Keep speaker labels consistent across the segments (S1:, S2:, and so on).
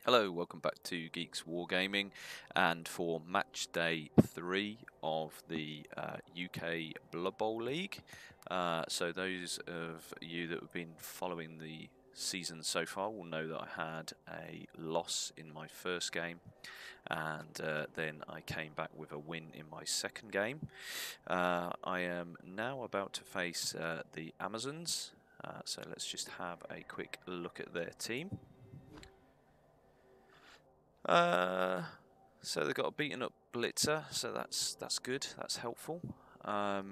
S1: Hello, welcome back to Geeks Wargaming, and for match day 3 of the UK Blood Bowl League. So those of you that have been following the season so far will know that I had a loss in my first game, and then I came back with a win in my second game. I am now about to face the Amazons, so let's just have a quick look at their team. So they've got a beaten up blitzer, so that's good, that's helpful. So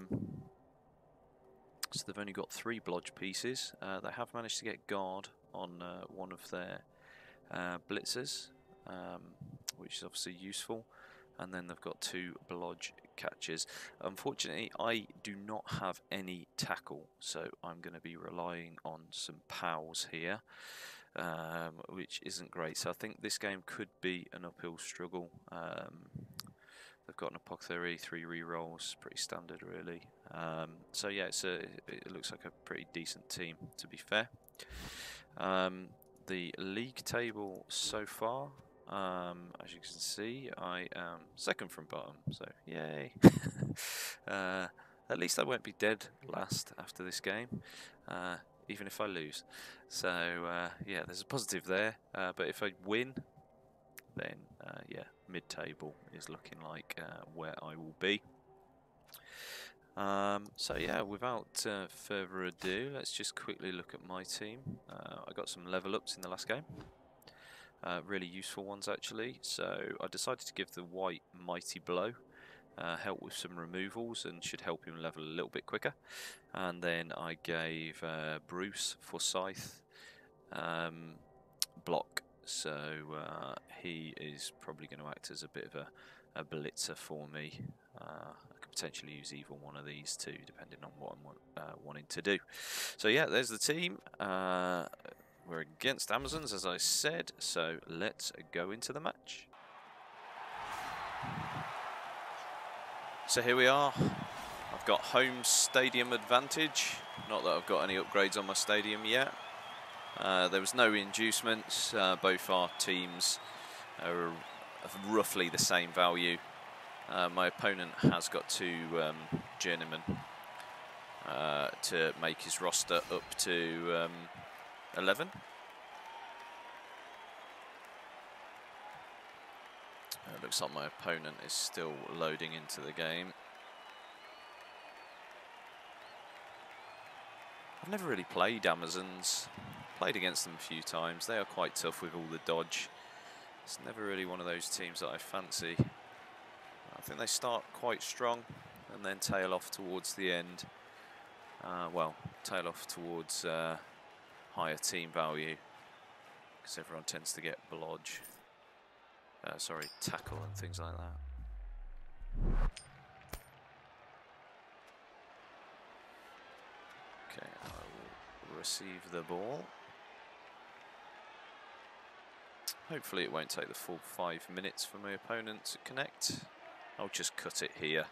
S1: they've only got 3 blodge pieces. They have managed to get guard on one of their blitzers, which is obviously useful. And then they've got 2 blodge catches. Unfortunately, I do not have any tackle, so I'm going to be relying on some pals here. Which isn't great, so I think this game could be an uphill struggle. They've got an apothecary, 3 rerolls, pretty standard really. So yeah, it looks like a pretty decent team, to be fair. The league table so far, as you can see, I am second from bottom, so yay. At least I won't be dead last after this game. Even if I lose. So yeah, there's a positive there, but if I win, then yeah, mid-table is looking like where I will be. So yeah, without further ado, let's just quickly look at my team. I got some level ups in the last game, really useful ones actually. So I decided to give the white mighty blow, help with some removals and should help him level a little bit quicker. And then I gave Bruce for Scythe block, so he is probably going to act as a bit of a blitzer for me. I could potentially use either one of these two depending on what I'm wanting to do. So yeah, there's the team. We're against Amazons, as I said, so let's go into the match. So here we are. I've got home stadium advantage. Not that I've got any upgrades on my stadium yet. There was no inducements. Both our teams are of roughly the same value. My opponent has got 2 journeymen to make his roster up to 11. It looks like my opponent is still loading into the game. I've never really played Amazons. Played against them a few times. They are quite tough with all the dodge. It's never really one of those teams that I fancy. I think they start quite strong and then tail off towards the end. Well, tail off towards higher team value because everyone tends to get blodge. Sorry, tackle and things like that. Okay, I will receive the ball. Hopefully it won't take the full 5 minutes for my opponent to connect. I'll just cut it here.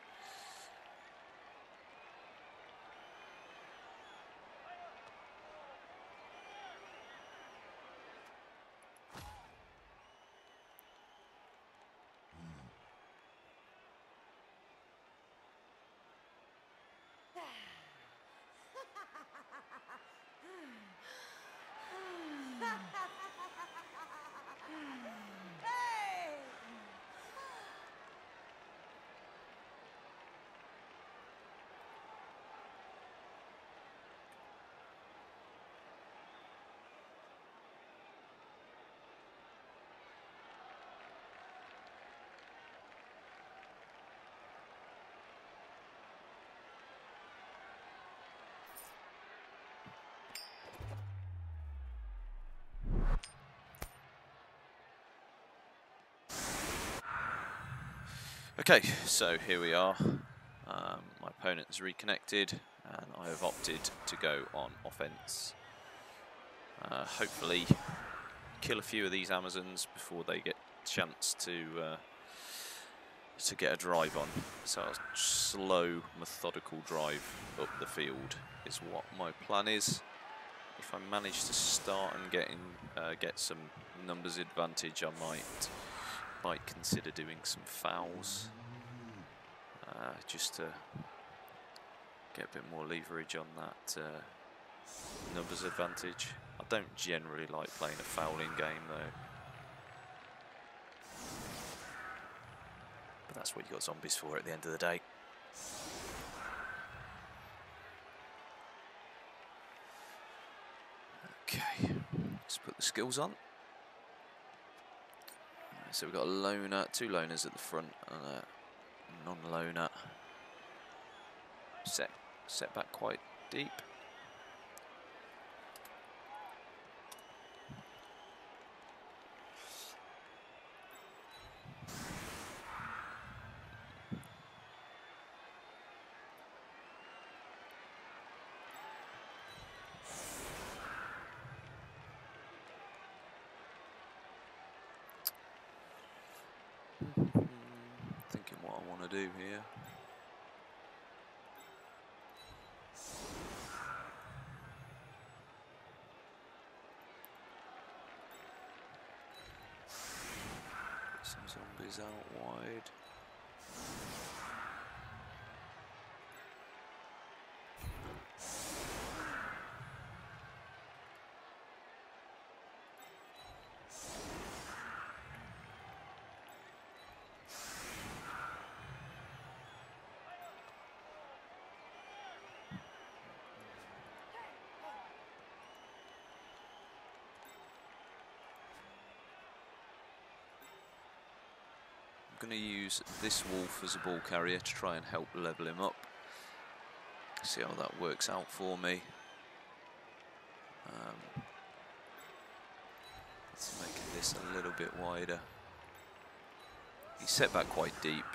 S1: Okay, so here we are. My opponent has reconnected and I have opted to go on offense. Hopefully kill a few of these Amazons before they get a chance to get a drive on. So a slow, methodical drive up the field is what my plan is. if I manage to start and get some numbers advantage, I might consider doing some fouls, just to get a bit more leverage on that numbers advantage. I don't generally like playing a fouling game though, but that's what you got zombies for at the end of the day. Okay, let's put the skills on. So we've got a loner, 2 loners at the front and a non-loner. Set back quite deep. Thinking what I want to do here. Put some zombies out wide. I'm going to use this wolf as a ball carrier to try and help level him up. See how that works out for me. Let's make this a little bit wider. He's set back quite deep.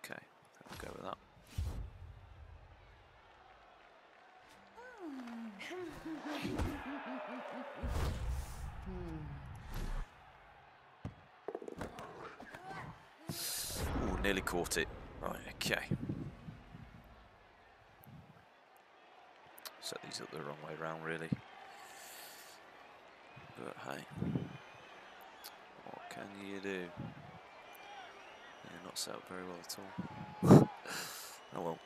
S1: Okay, we'll go with that. Ooh, nearly caught it. Right, okay. Set these up the wrong way round, really. But hey, what can you do? Yeah, not set up very well at all. Oh well.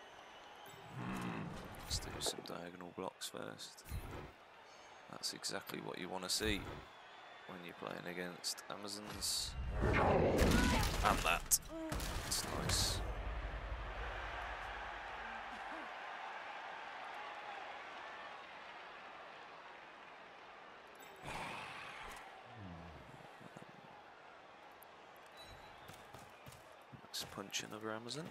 S1: Let's do some diagonal blocks first. That's exactly what you want to see when you're playing against Amazons. And that. That's nice. Let's punch another Amazon.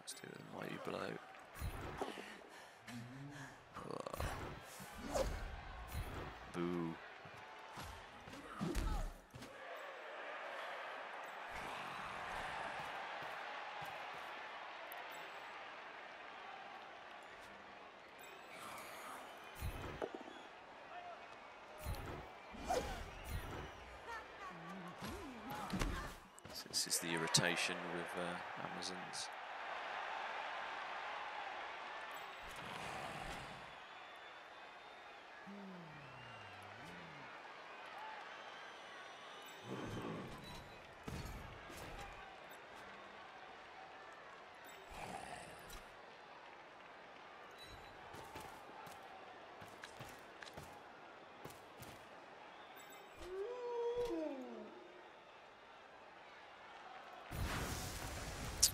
S1: Let's do a mighty blow. Boo. So this is the irritation with Amazons.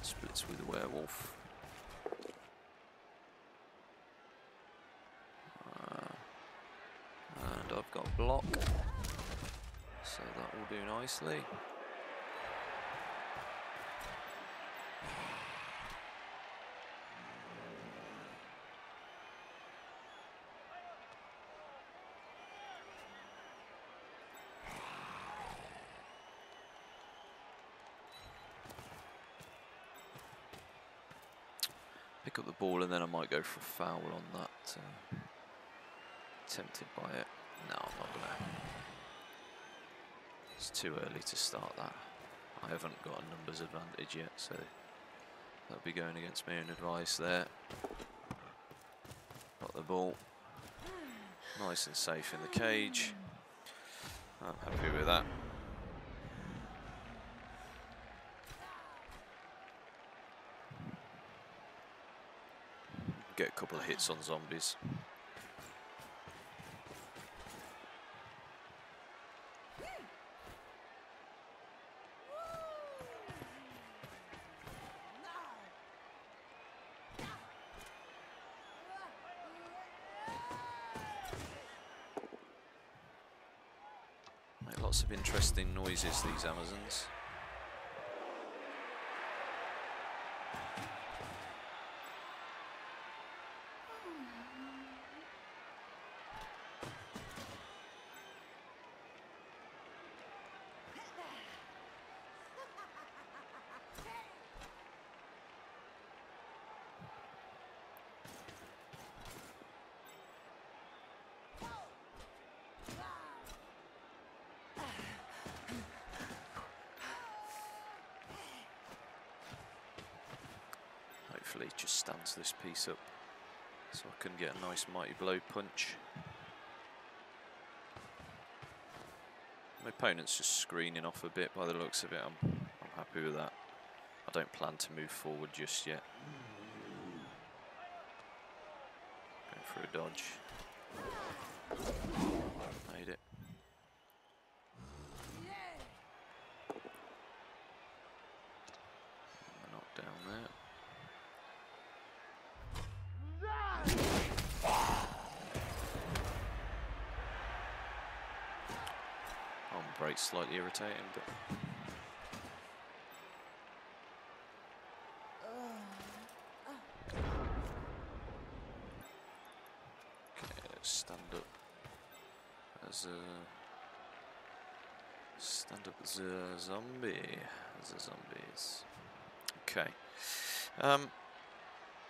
S1: Splits with a werewolf. And I've got a block, so that will do nicely. Pick up the ball and then I might go for a foul on that. Tempted by it. No, I'm not gonna. It's too early to start that. I haven't got a numbers advantage yet, so That'll be going against my own advice there. Got the ball. Nice and safe in the cage. I'm happy with that. Get a couple of hits on zombies. Make lots of interesting noises, these Amazons. Hopefully it just stands this piece up so I can get a nice mighty blow punch. My opponent's just screening off a bit by the looks of it. I'm happy with that. I don't plan to move forward just yet. Going for a dodge. Made it. Knock down there. Break slightly irritating, but okay, let's stand up as a zombie, as a zombies. Okay,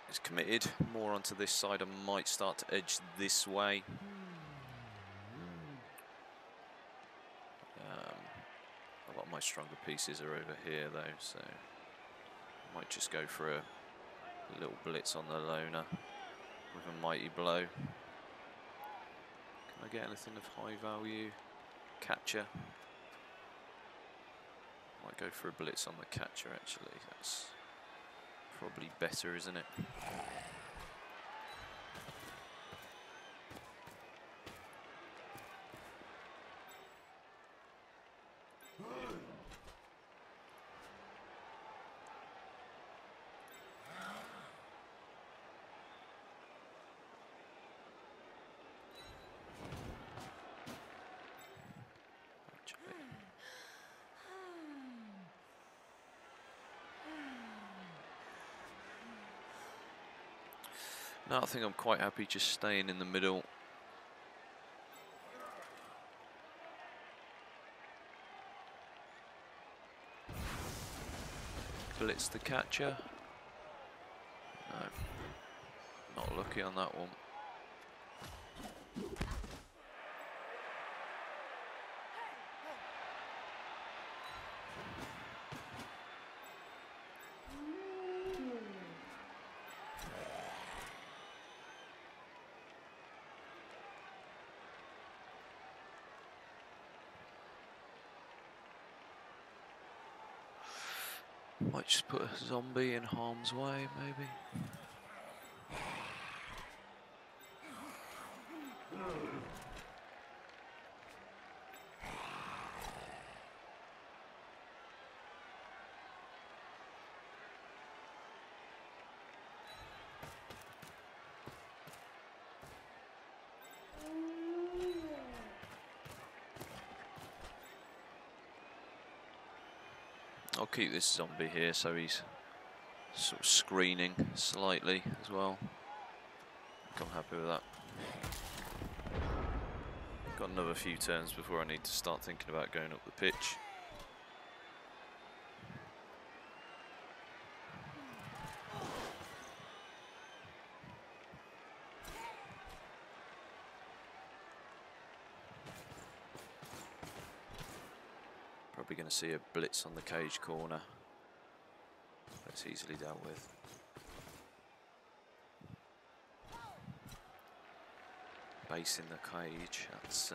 S1: it's committed more onto this side. I might start to edge this way. A lot of my stronger pieces are over here though, so I might just go for a little blitz on the loner with a mighty blow. Can I get anything of high value? Catcher. Might go for a blitz on the catcher actually. That's probably better, isn't it? No, I think I'm quite happy just staying in the middle. Blitz the catcher. No, not lucky on that one. Might just put a zombie in harm's way, maybe. I'll keep this zombie here so he's sort of screening slightly as well. I'm happy with that. Got another few turns before I need to start thinking about going up the pitch. Probably going to see a blitz on the cage corner. It's easily dealt with. Base in the cage, that's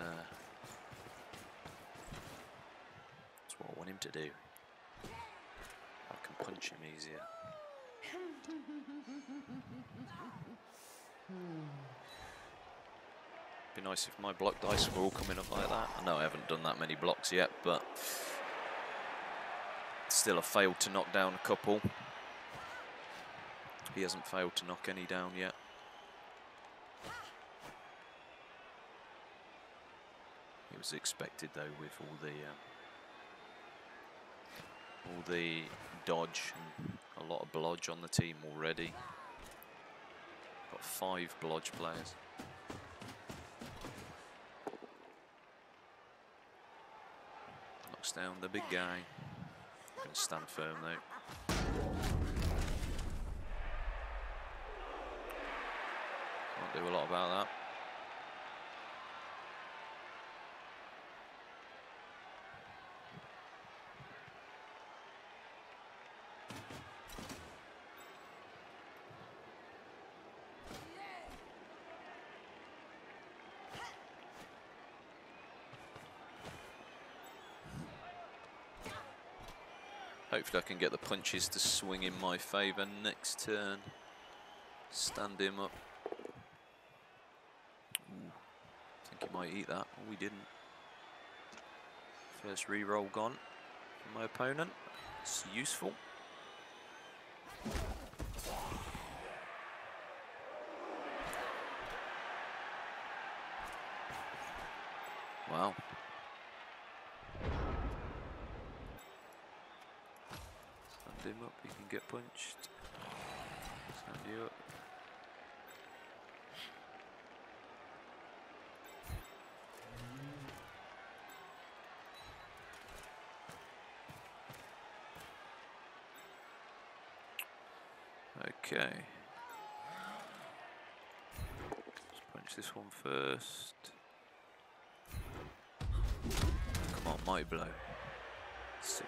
S1: what I want him to do. I can punch him easier. Be nice if my block dice were all coming up like that. I know I haven't done that many blocks yet, but still I failed to knock down a couple. He hasn't failed to knock any down yet. It was expected though, with all the dodge and a lot of blodge on the team already. Got 5 blodge players. Knocks down the big guy. Gonna stand firm though. Can't do a lot about that. Hopefully I can get the punches to swing in my favour next turn. Stand him up. Ooh, I think he might eat that. Oh, he didn't. First reroll gone from my opponent. It's useful. Wow. Stand him up, he can get punched. Stand you up. Okay. Let's punch this one first. Come on, mighty blow. 6.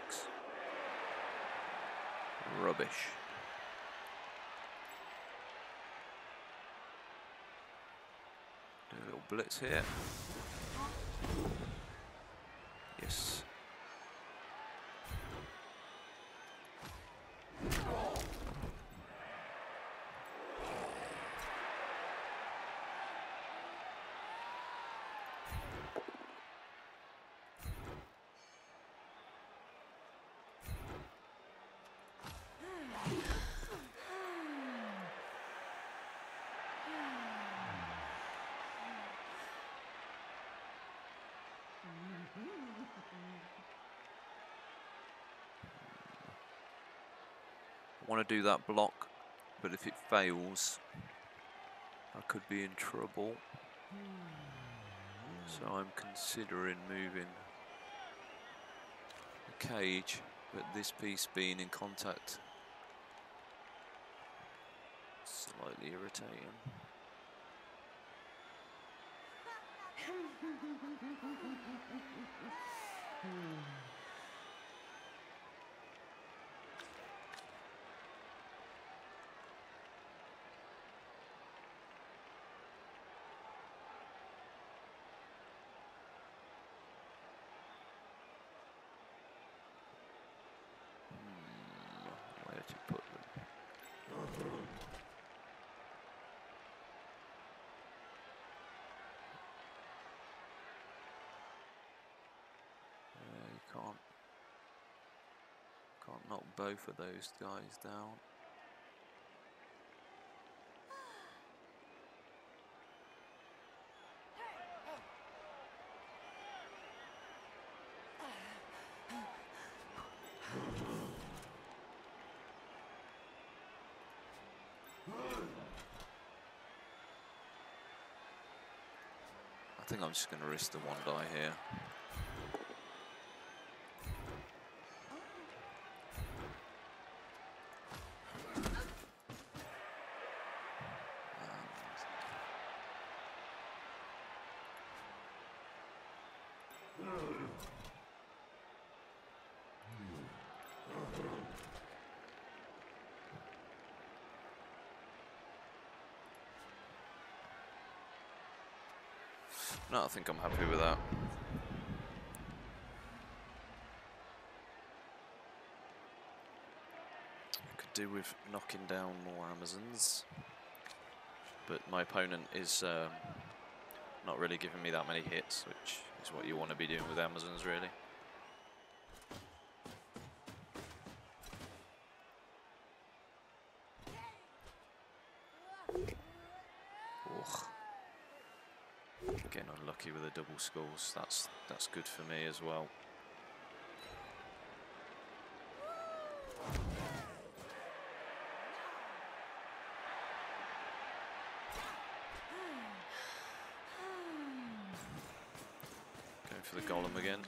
S1: Rubbish. Do a little blitz here. Yes. I want to do that block, but if it fails, I could be in trouble. So I'm considering moving the cage, but this piece being in contact, slightly irritating. Where to put them? You can't knock both of those guys down. I think I'm just going to risk the 1 die here. No, I think I'm happy with that. Could do with knocking down more Amazons, but my opponent is not really giving me that many hits, which is what you want to be doing with Amazons, really. Ugh. Getting unlucky with the double skulls. That's good for me as well. Going for the golem again.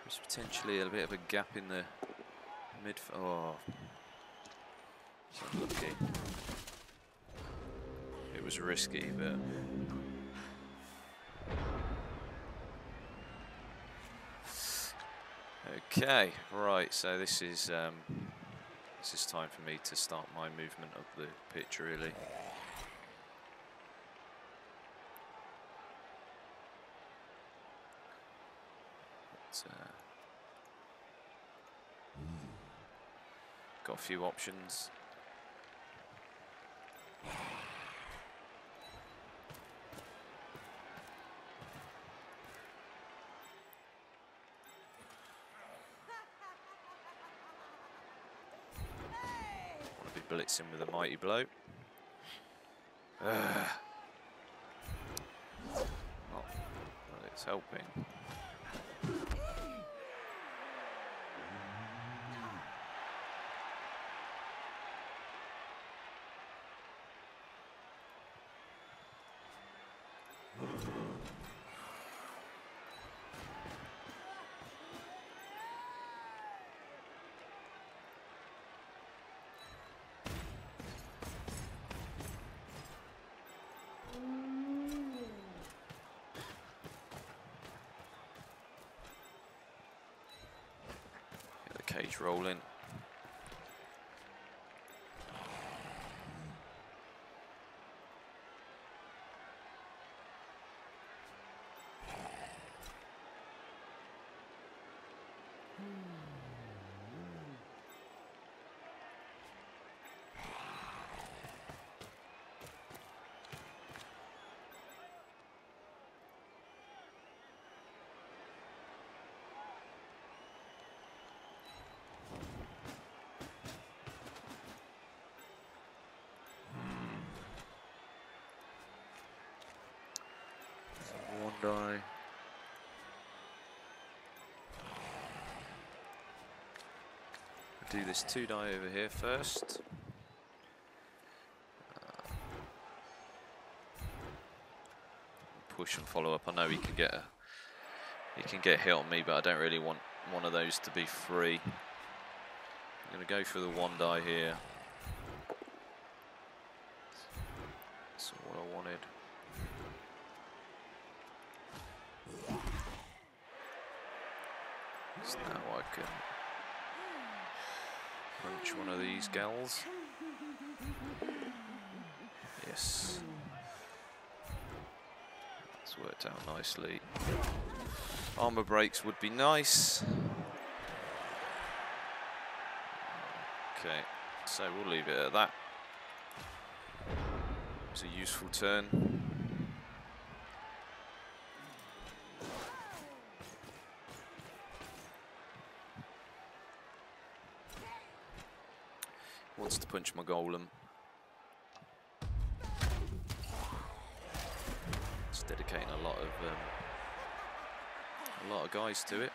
S1: There's potentially a bit of a gap in the mid. Oh, so unlucky. It was risky, but okay, right. So this is time for me to start my movement up the pitch, really. Got a few options. Want to be blitzing with a mighty blow. Well, it's helping. Cage rolling. One die. Do this 2 die over here first. Push and follow up. I know he can get hit on me, but I don't really want one of those to be free. I'm going to go for the 1 die here. That's what I wanted. So now I can punch one of these gals. Yes. That's worked out nicely. Armor breaks would be nice. Okay, so we'll leave it at that. It's a useful turn. Wants to punch my golem. It's dedicating a lot of guys to it.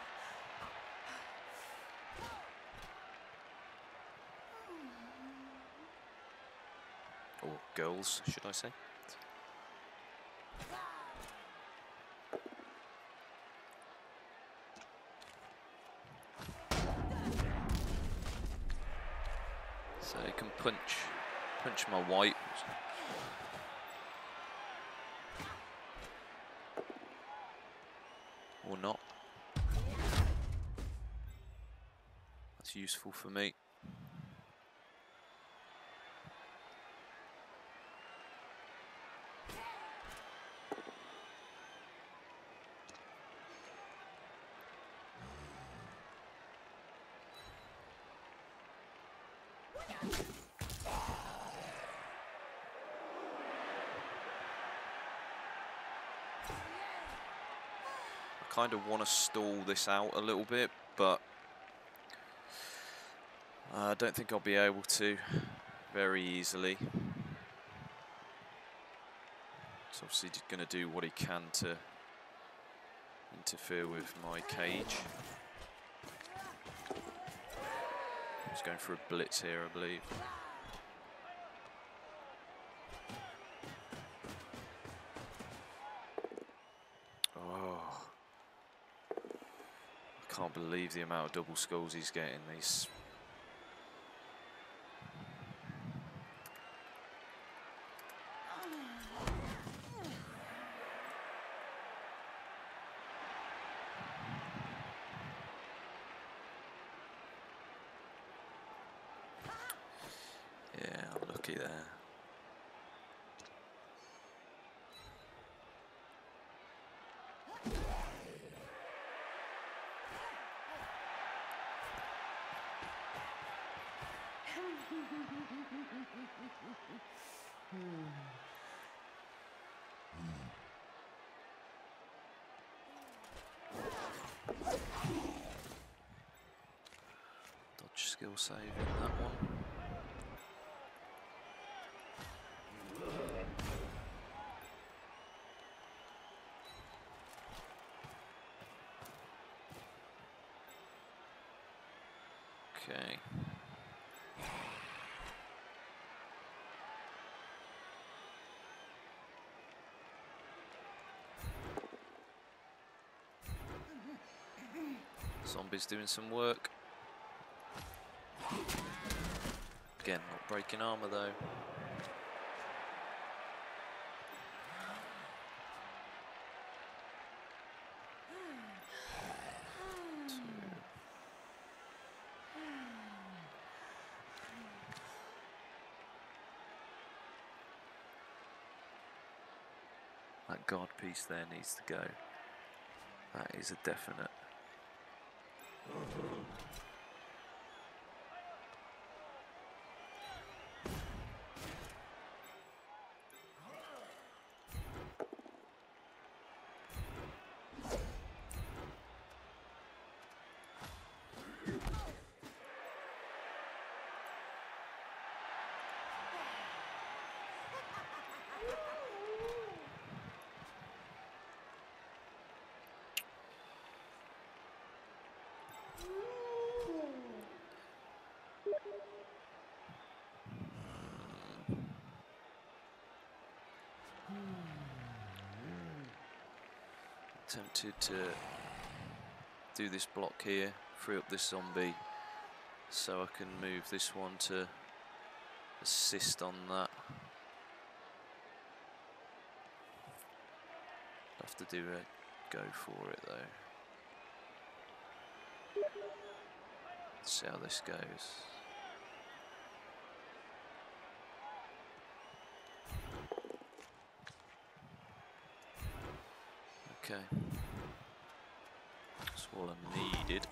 S1: Or girls, should I say? punch my white. Or not. That's useful for me. Kind of want to stall this out a little bit, but I don't think I'll be able to very easily. He's obviously going to do what he can to interfere with my cage. He's going for a blitz here, I believe. Can't believe the amount of double skulls he's getting. These yeah, unlucky there. Dodge skill save in that one. Okay. Zombies doing some work. Again, not breaking armor though. That guard piece there needs to go. That is a definite. Tempted to do this block here, free up this zombie, so I can move this one to assist on that. Have to do a go for it though. Let's see how this goes. Okay, that's all I needed.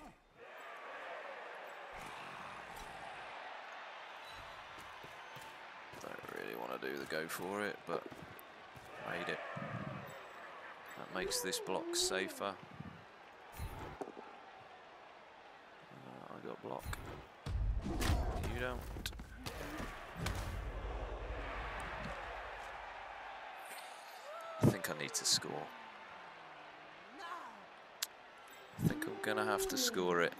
S1: Don't really want to do the go for it, but made it. That makes this block safer. I got block. You don't. I think I need to score. I think I'm gonna have to score it.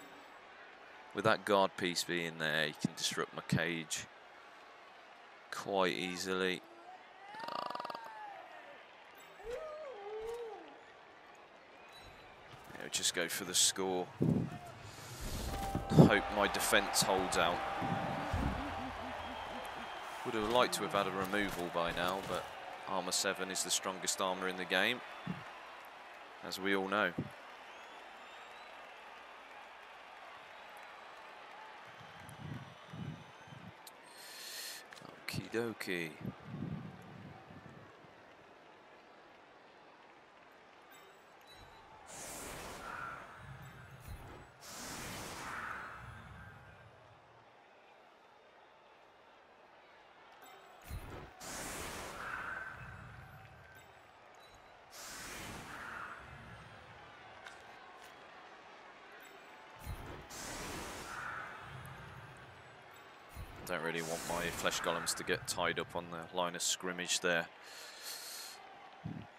S1: With that guard piece being there, you can disrupt my cage quite easily. Yeah, just go for the score. Hope my defense holds out. Would have liked to have had a removal by now, but armor 7 is the strongest armor in the game, as we all know. Okie dokie. Don't really want my flesh golems to get tied up on the line of scrimmage there.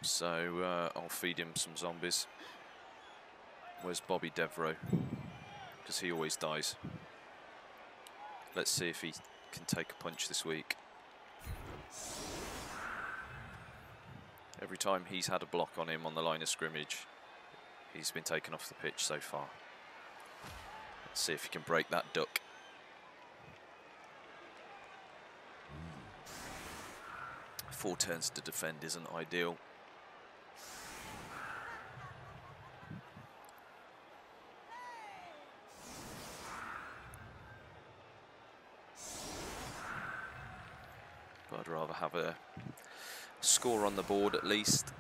S1: So I'll feed him some zombies. Where's Bobby Devereaux? Because he always dies. Let's see if he can take a punch this week. Every time he's had a block on him on the line of scrimmage, he's been taken off the pitch so far. Let's see if he can break that duck. Four turns to defend isn't ideal. But I'd rather have a score on the board at least.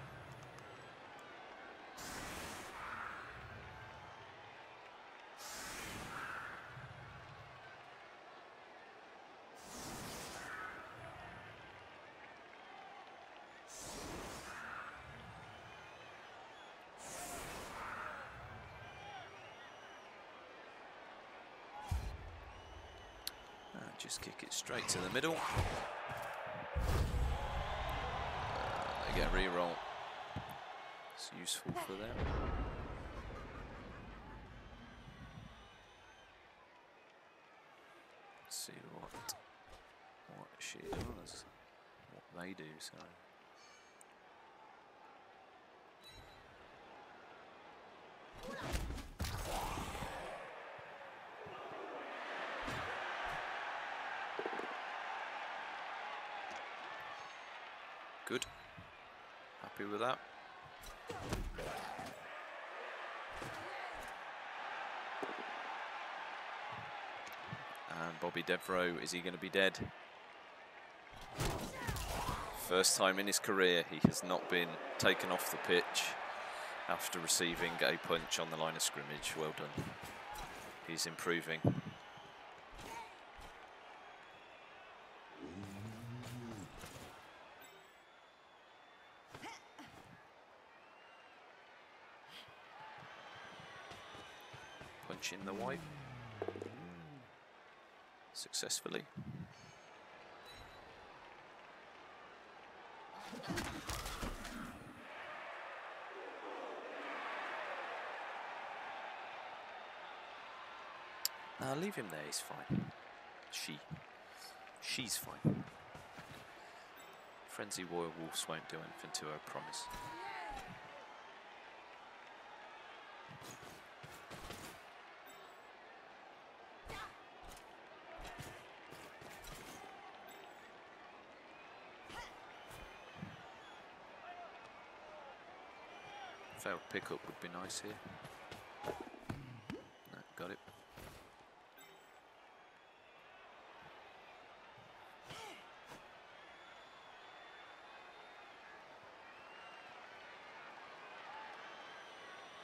S1: Just kick it straight to the middle. They get a re-roll. It's useful for them. Let's see what she does, what they do. So. Good. Happy with that. And Bobby Devereaux, is he going to be dead? First time in his career he has not been taken off the pitch after receiving a punch on the line of scrimmage. Well done. He's improving. In the wipe successfully. Leave him there, he's fine. She's fine. Frenzy Royal Wolves won't do anything to her, I promise. Failed pickup would be nice here. No, got it.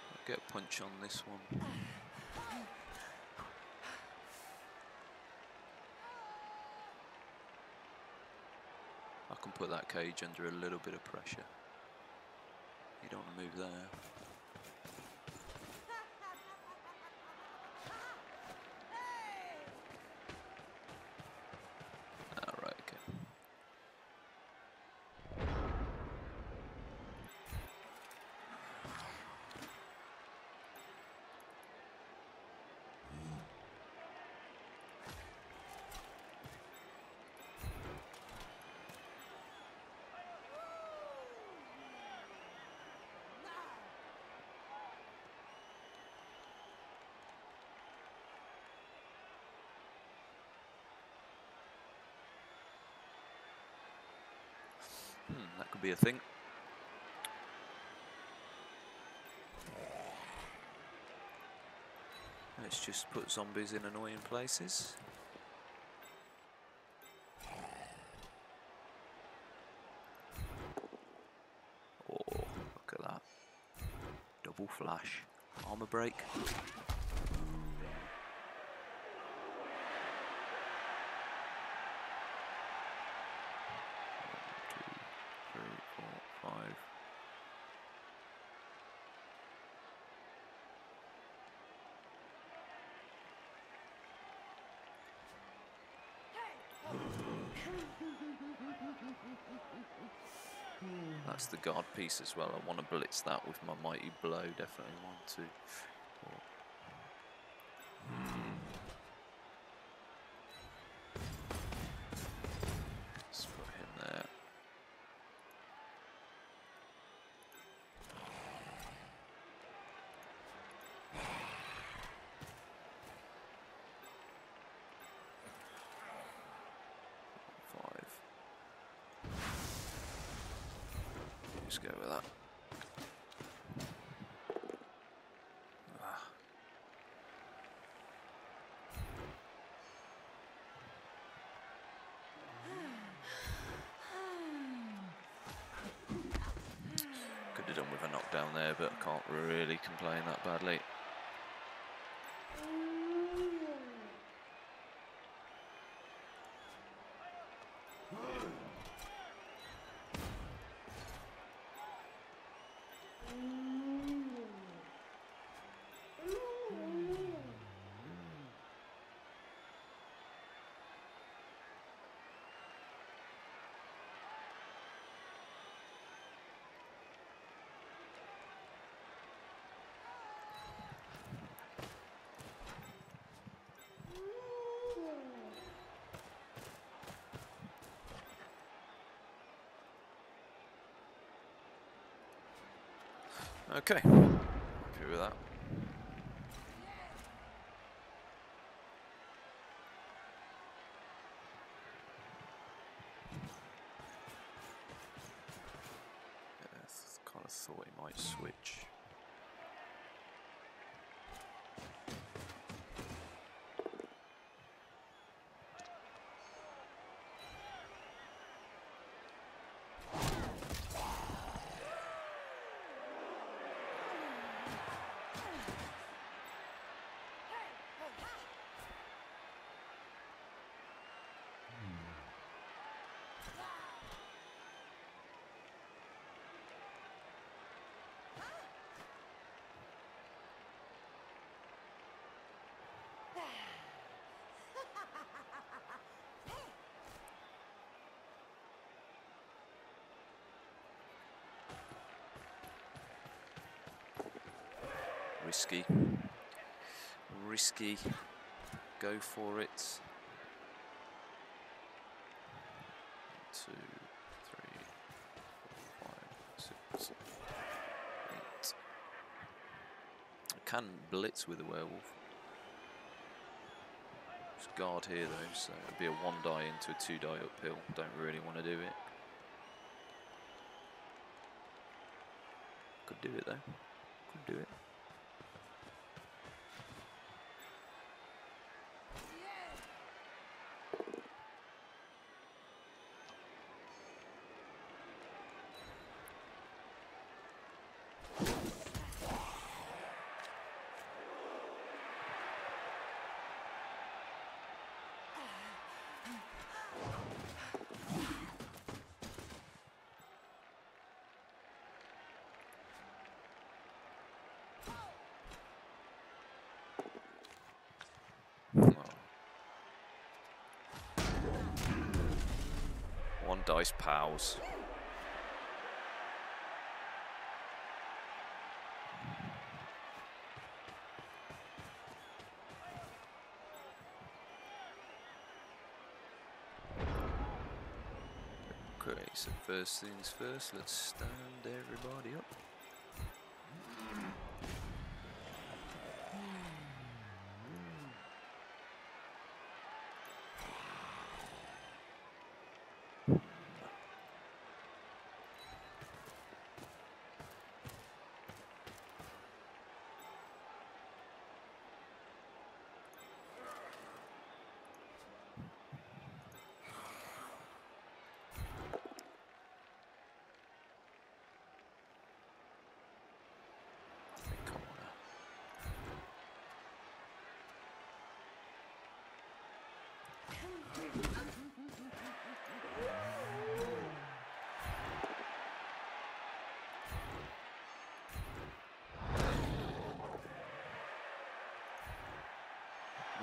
S1: I'll get a punch on this one. I can put that cage under a little bit of pressure. You don't want to move there. Alright, okay. That could be a thing. Let's just put zombies in annoying places. Oh, look at that. Double flash. Armor break. 5. That's the guard piece as well. I want to blitz that with my mighty blow. Definitely 1, 2, 4. Let's put him there. Let's go with that. Could have done with a knockdown there, but I can't really complain that badly. Okay, happy with that. Yeah, kind of thought he might switch. Risky. Risky. Go for it. 2, 3, 4, 5, 6, 8. I can blitz with a werewolf. Just guard here though, so it'll be a 1 die into a 2 die uphill. Don't really want to do it. Could do it though. Could do it. One dice pals. Okay, so first things first, let's stand everybody up.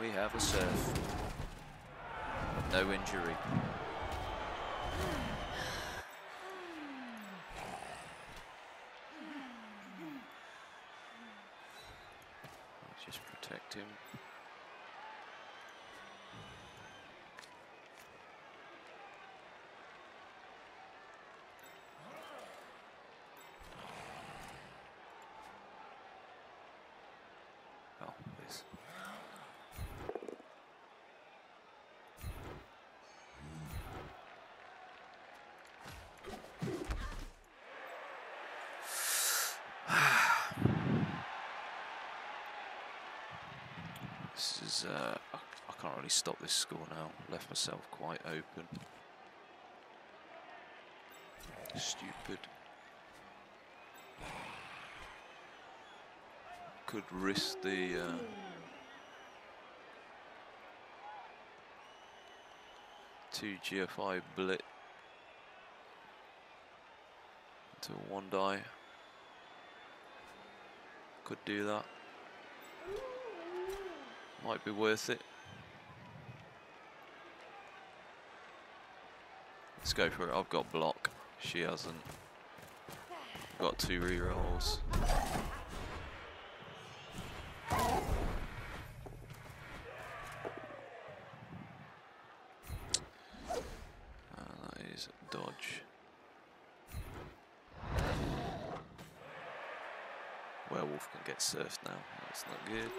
S1: We have a surf. No injury. Just protect him. Oh, this. This is, I can't really stop this score now. Left myself quite open. Stupid. Could risk the, 2 GFI blit to 1 die. Could do that. Might be worth it. Let's go for it. I've got block. She hasn't. I've got 2 rerolls. That is dodge. Werewolf can get surfed now. That's not good.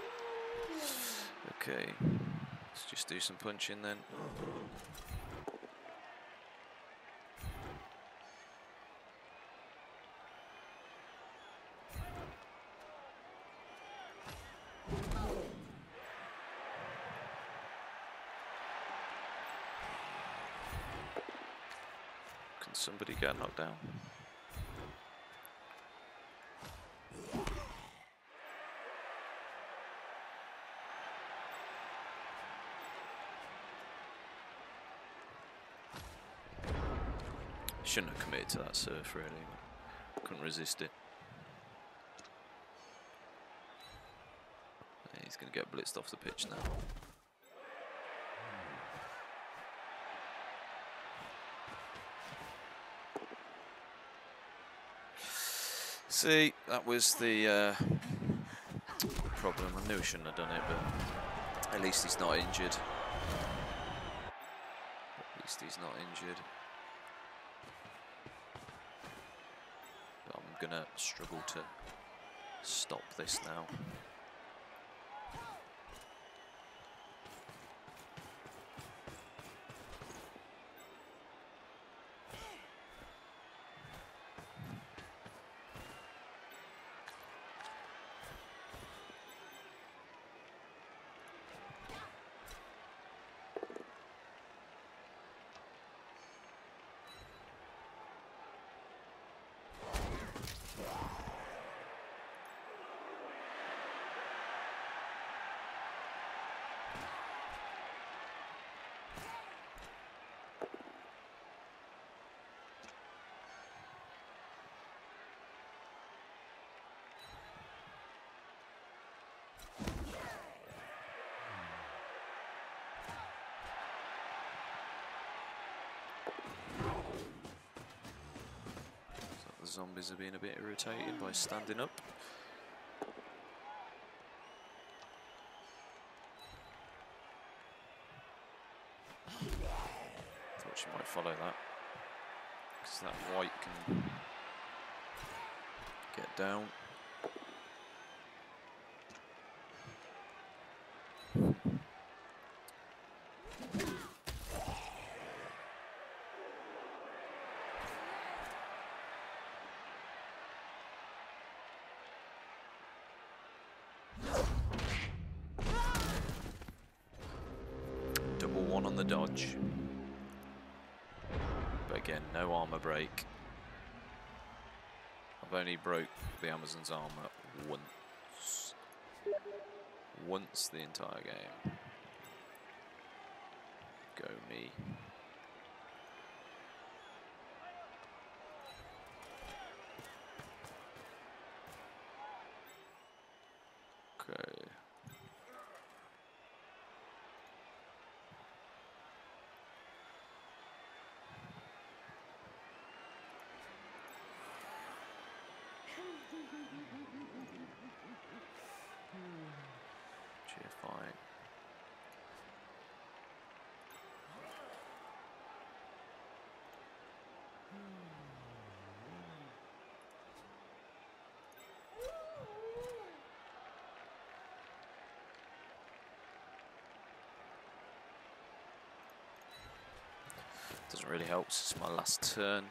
S1: Okay, let's just do some punching then. Can somebody get knocked down? Shouldn't have committed to that surf really, couldn't resist it. Yeah, he's going to get blitzed off the pitch now. See, that was the problem. I knew I shouldn't have done it, but at least he's not injured. At least he's not injured. I'm gonna struggle to stop this now. The zombies are being a bit irritated by standing up. Thought she might follow that, because that white can get down. Double one on the dodge. But again, no armor break. I've only broke the Amazon's armor once. Once the entire game. Go me. Okay. GFI. Doesn't really help, it's my last turn.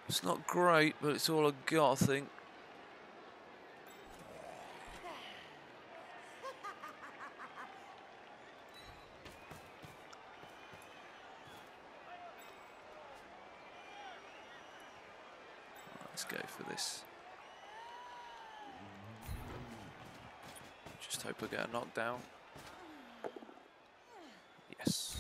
S1: It's not great, but it's all I got, I think. Let's go for this. Just hope I get a knockdown. Yes.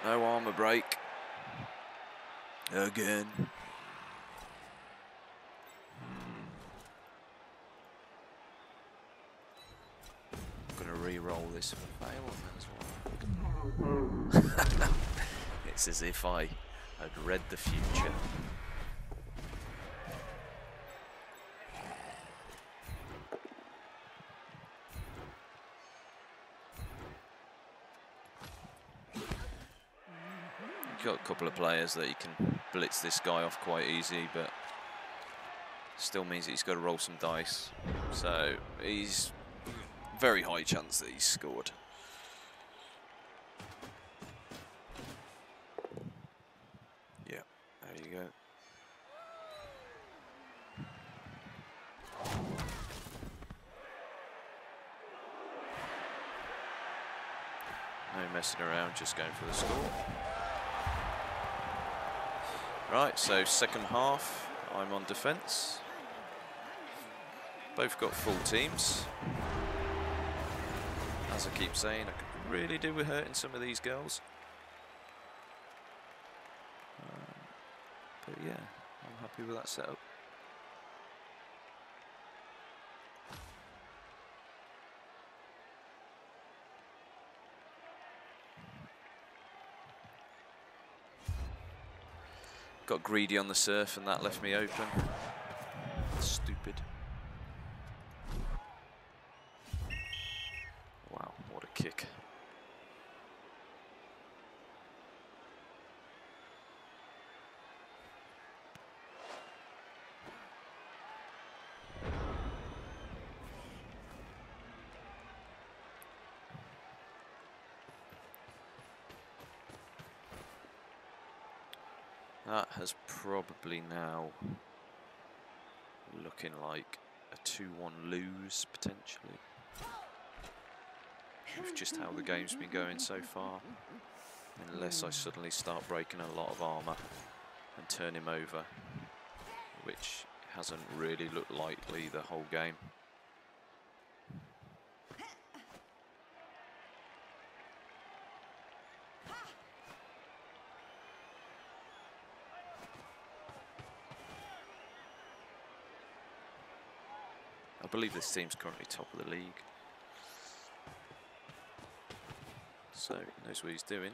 S1: No armor break. Again. I'm gonna re-roll this for fail as well. It's as if I had read the future. Got a couple of players that you can blitz this guy off quite easy, but still means that he's got to roll some dice. So he's very high chance that he's scored. Yeah, there you go. No messing around, just going for the score. Right, so second half, I'm on defence. Both got full teams. As I keep saying, I could really do with hurting some of these girls. But yeah, I'm happy with that setup. Got greedy on the surf and that left me open. Stupid. Wow, what a kick. That has probably now looking like a 2-1 lose, potentially. With just how the game's been going so far. Unless I suddenly start breaking a lot of armour and turn him over. Which hasn't really looked likely the whole game. believe this team's currently top of the league. So, he knows what he's doing.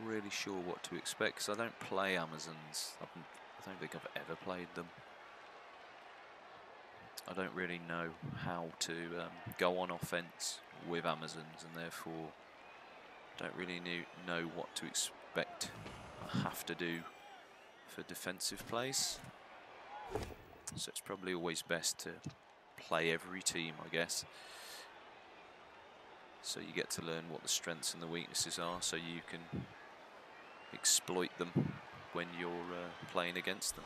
S1: Really sure what to expect because I don't play Amazons. I don't think I've ever played them. I don't really know how to go on offense with Amazons, and therefore don't really know what to expect I have to do for defensive plays. So it's probably always best to play every team, I guess. So you get to learn what the strengths and the weaknesses are, so you can exploit them when you're playing against them.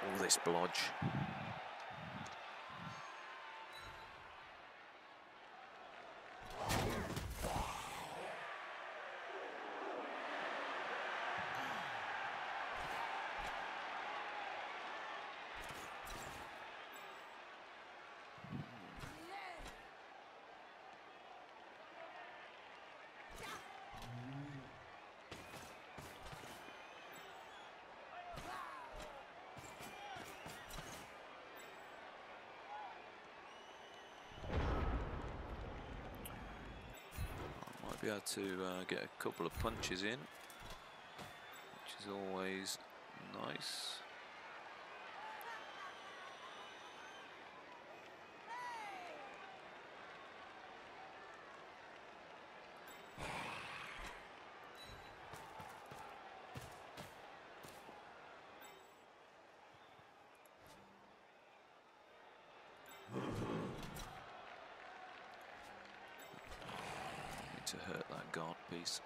S1: All this blodge. Be able to get a couple of punches in, which is always nice. To hurt that guard piece.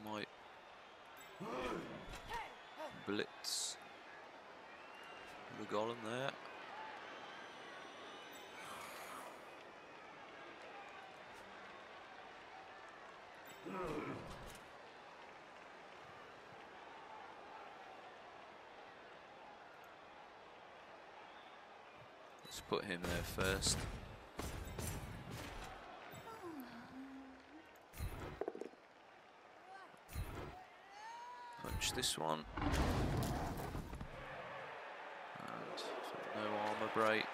S1: Might blitz the golem there. Let's put him there first. Punch this one. And no armor break.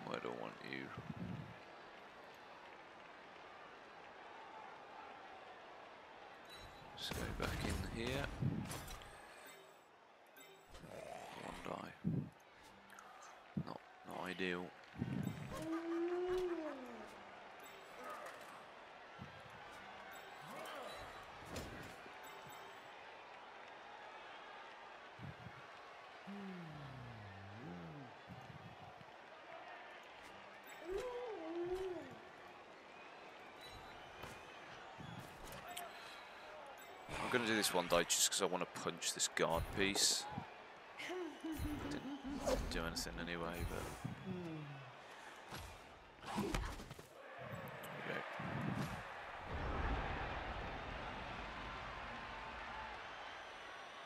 S1: I don't want you. Just go back in here. One die. Not ideal. I'm going to do this one die just because I want to punch this guard piece. Didn't do anything anyway, but there we go.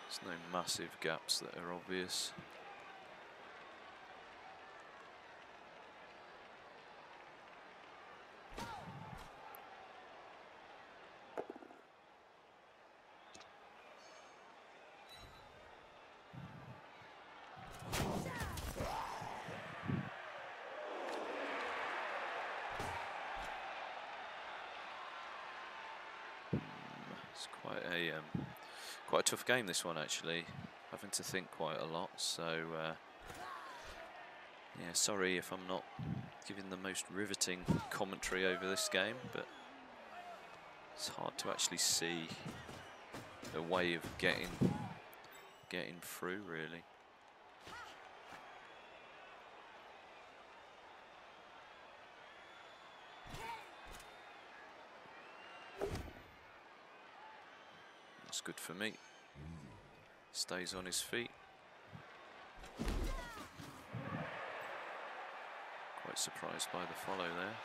S1: There's no massive gaps that are obvious. It's quite a tough game, this one, actually. Having to think quite a lot, so yeah, sorry if I'm not giving the most riveting commentary over this game, but it's hard to actually see a way of getting through, really. That's good for me. Stays on his feet. Quite surprised by the follow there.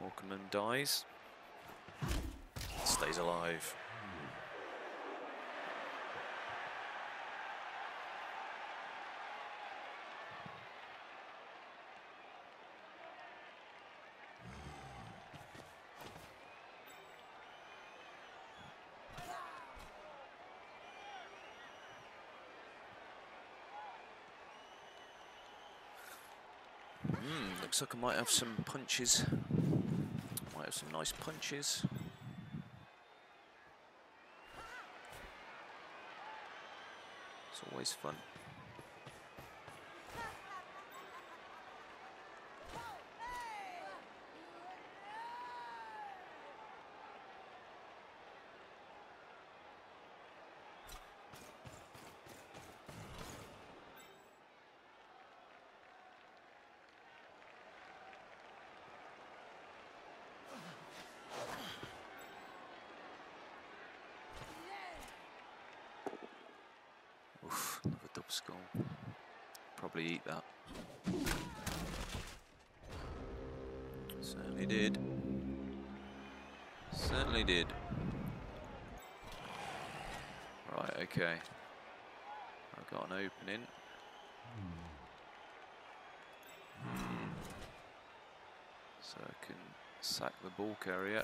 S1: Wargaming dies. Stays alive. Looks like I might have some punches. Might have some nice punches. It's always fun. Another double skull. Probably eat that. Certainly did. Certainly did. Right, okay. I've got an opening. So I can sack the ball carrier.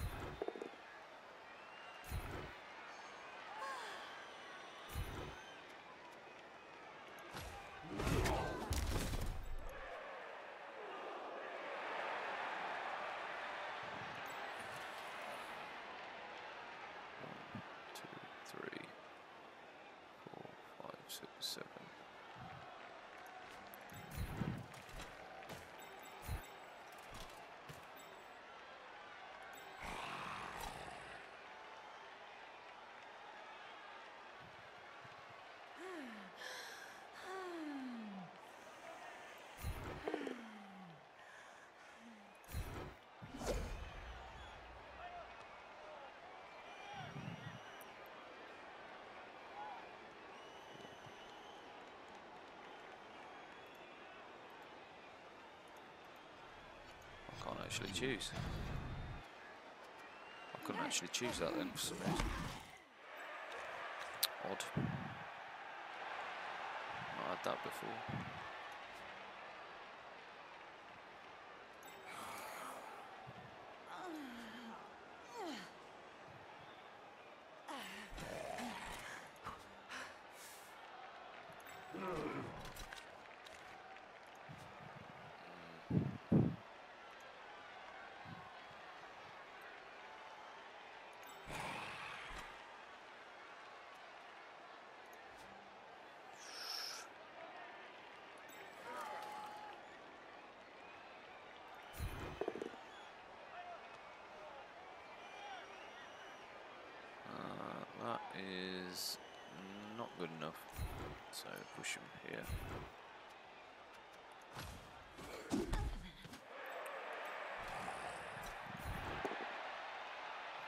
S1: Can't actually choose. I couldn't actually choose that then for some reason. Odd. Not had that before. That is not good enough, so push him here.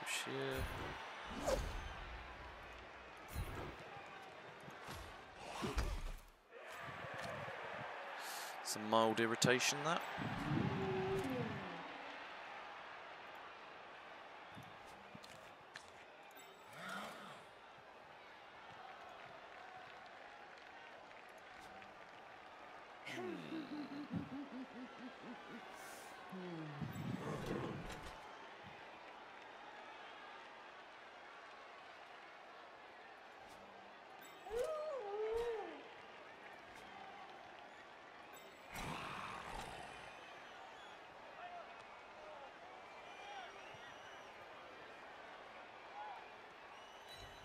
S1: Push here. Some mild irritation, that.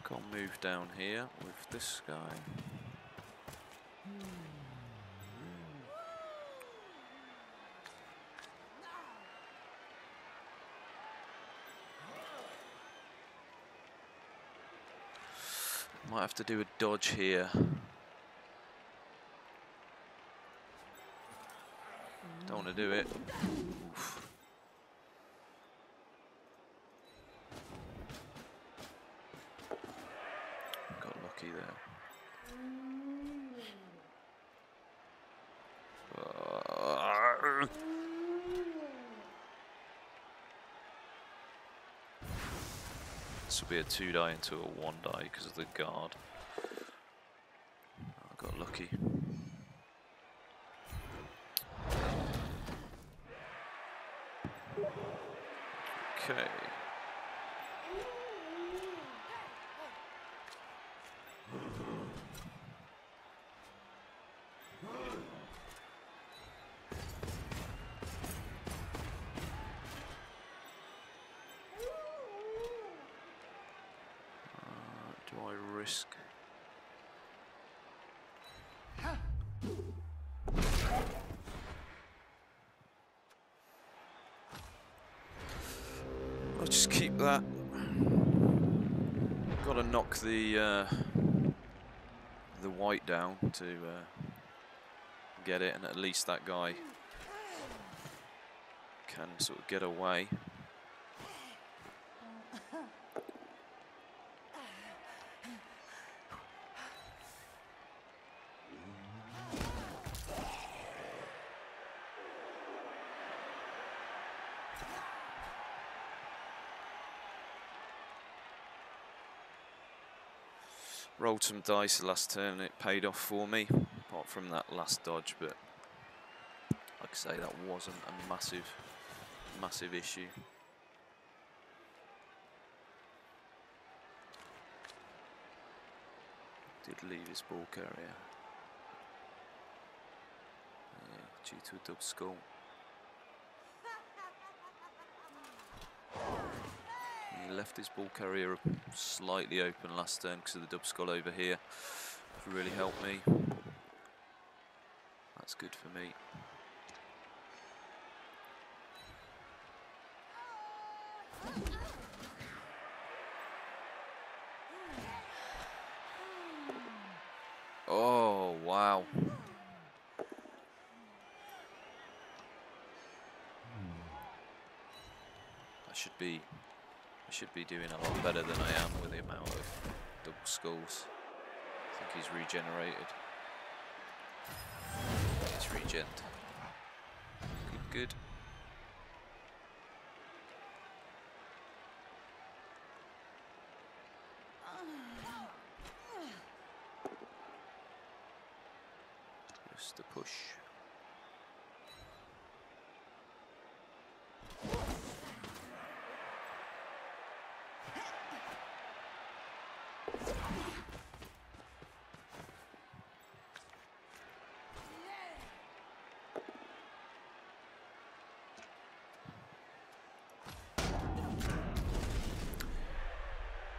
S1: Got to move down here with this guy. Might have to do a dodge here. Don't want to do it. Oof. Got lucky there. This will be a 2-die into a 1-die because of the guard. I got lucky. Okay. Do I risk? I'll just keep that. Got to knock the white down to get it, and at least that guy can sort of get away. Rolled some dice the last turn and it paid off for me, apart from that last dodge, but like I say, that wasn't a massive issue. Did leave his ball carrier. Yeah, due to a dub skull. He left his ball carrier slightly open last turn because of the dub skull over here. Really helped me. That's good for me. Oh, wow. I should be doing a lot better than I am with the amount of double skulls. I think he's regenerated. He's regened. Good, good. Just a push.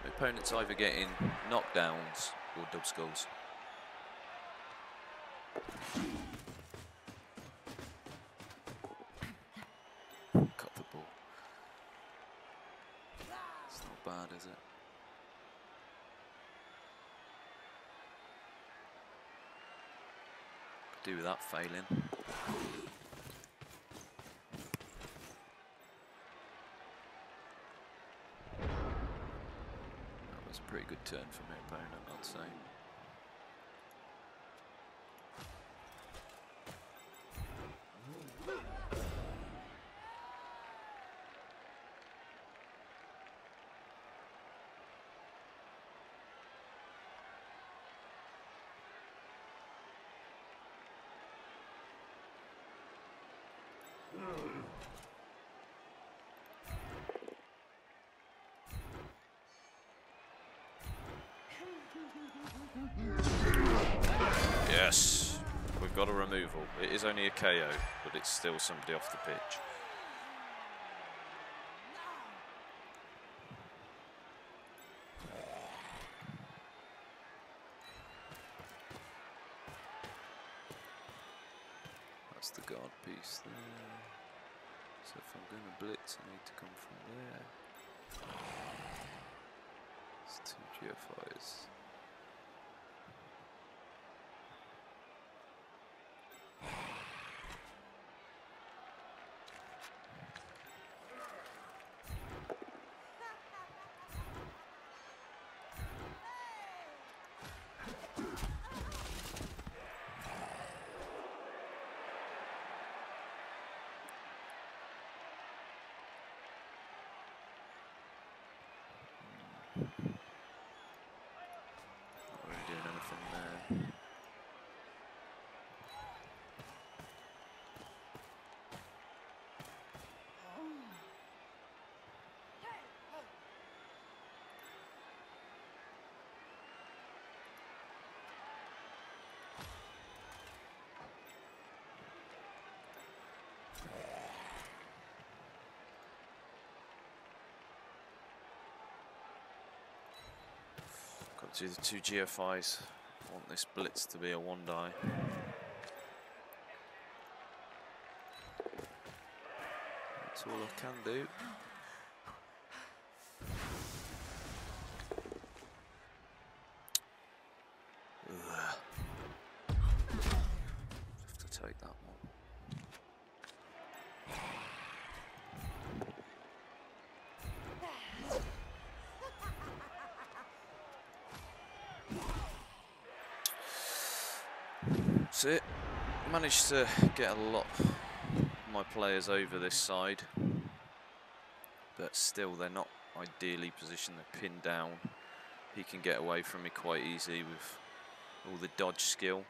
S1: Opponents either getting knockdowns or dub skulls. Cut the ball. It's not bad, is it? Could do with that failing. Pretty good turn for my opponent, I'd say. Yes, we've got a removal. It is only a KO, but it's still somebody off the pitch. That's the guard piece there. So if I'm going to blitz, I need to come from there. It's 2 GFIs. Not really doing anything there. Got to do the 2 GFIs. I want this blitz to be a 1-die. That's all I can do. Ugh. Have to take that one. That's it. Managed to get a lot of my players over this side, but still they're not ideally positioned. They're pinned down. He can get away from me quite easily with all the dodge skill.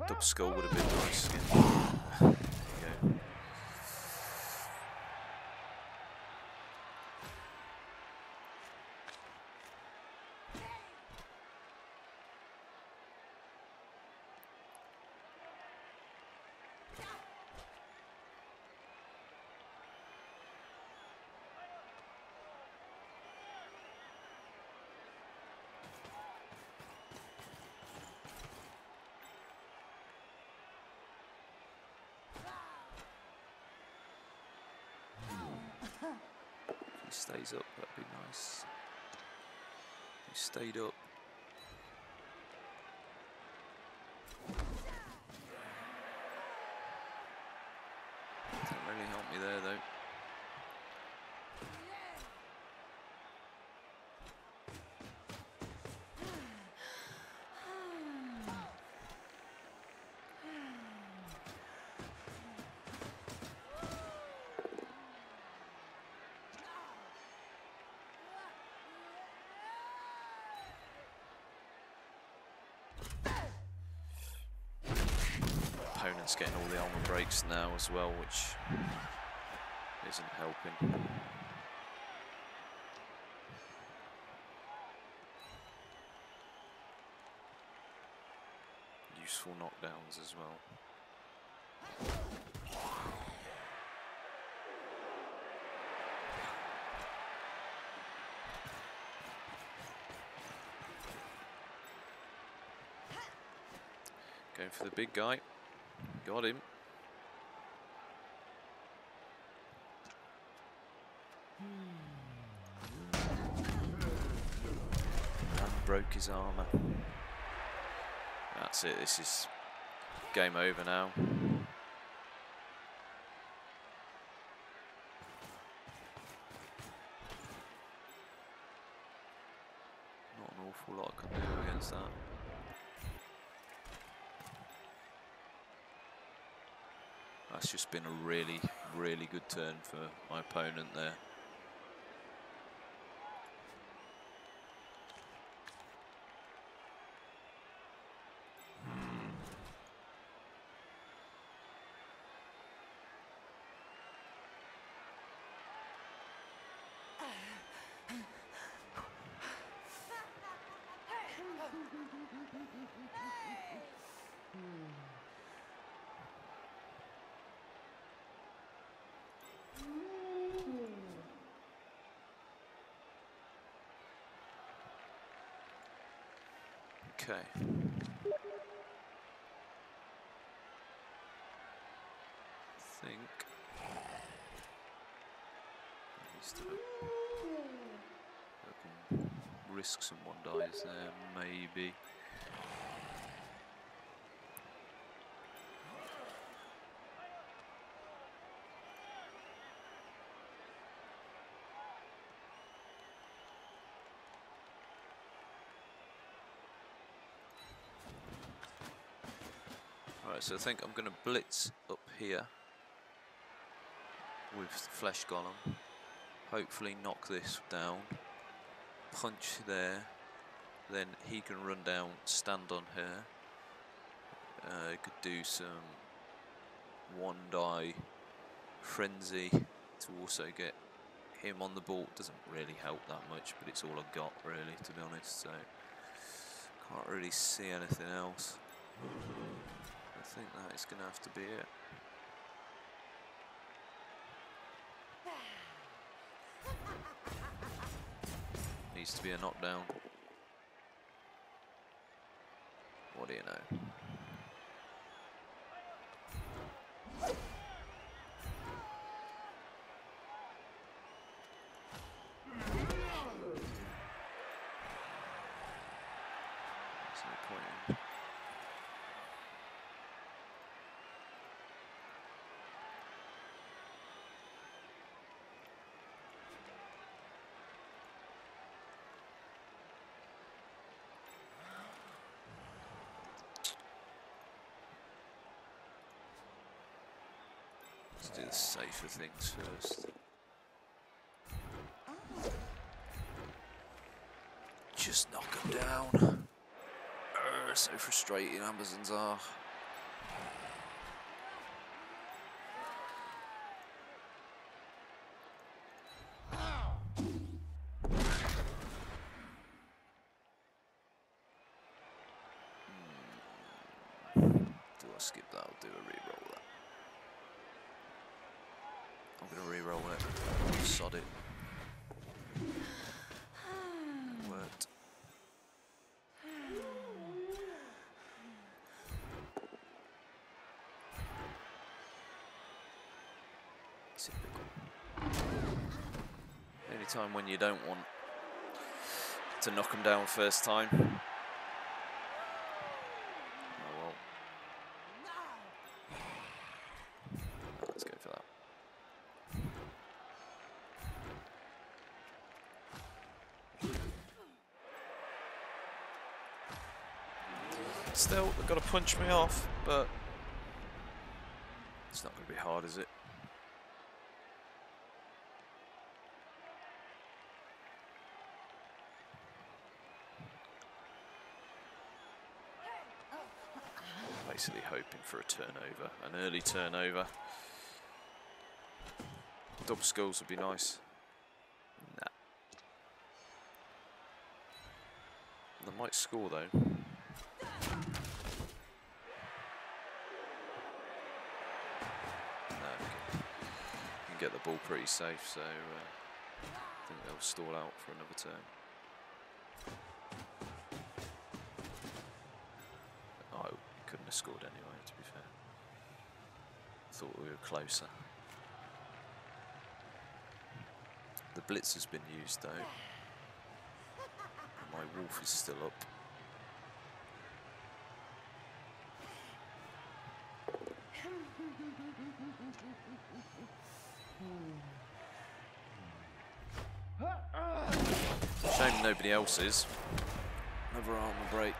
S1: Dub skull would have been nice. There you go. If he stays up, that'd be nice. He stayed up. Didn't really help me there though. Opponent's getting all the armor breaks now as well, which isn't helping. Useful knockdowns as well. Going for the big guy. Got him. And broke his armor. That's it. This is game over now. Not an awful lot I can do against that. That's just been a really, really good turn for my opponent there. Okay. I think I can risk some one dice there, maybe. Alright, so I think I'm going to blitz up here with Flesh Golem. Hopefully knock this down. Punch there. Then he can run down, stand on her. Could do some one die frenzy to also get him on the ball. Doesn't really help that much, but it's all I've got really, to be honest. So can't really see anything else. I think that is going to have to be it. Needs to be a knockdown. What do you know? There's no point in. Let's do the safer things first. Just knock them down. So frustrating Amazons are. Do I skip that or do a re-roll that? I'm going to re-roll it. Sod it. It worked. Typical. Anytime when you don't want to knock them down first time. Let's go for that. Still, they've got to punch me off, but it's not going to be hard, is it? Basically hoping for a turnover, an early turnover. Double skulls would be nice. Nah. They might score though. No, you can get the ball pretty safe, so I think they'll stall out for another turn. Oh, couldn't have scored anyway, to be fair. Thought we were closer. The blitz has been used though. And my wolf is still up. Shame nobody else is. Another armor break.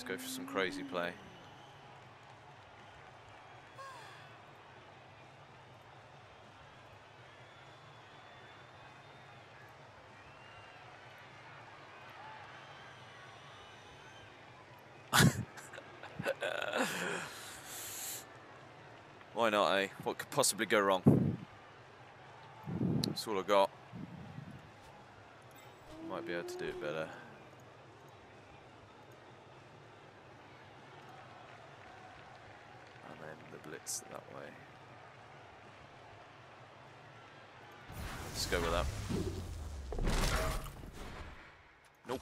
S1: Let's go for some crazy play. Why not, eh? What could possibly go wrong? That's all I got. Might be able to do it better. And then the blitz that way. Let's go with that. Nope.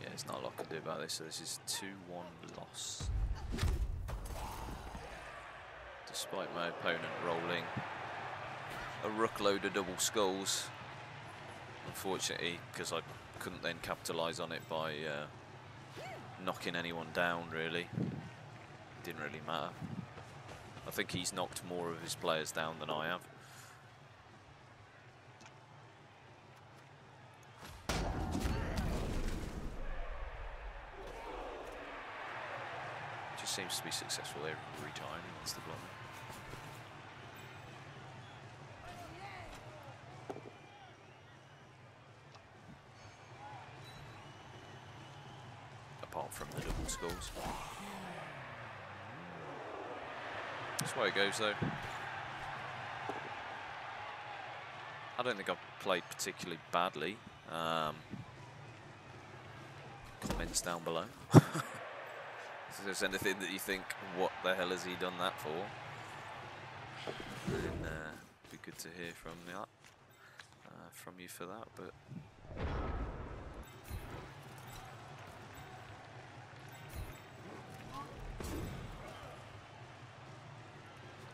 S1: There's not a lot to do about this, so this is 2-1 loss. Despite my opponent rolling a ruckload of double skulls. Unfortunately, because I couldn't then capitalise on it by knocking anyone down, really. It didn't really matter. I think he's knocked more of his players down than I have. Seems to be successful every time he wants to block me. Apart from the double skulls. That's where it goes though. I don't think I've played particularly badly. Comments down below. If there's anything that you think, what the hell has he done that for? Then it'd be good to hear from that, from you for that. But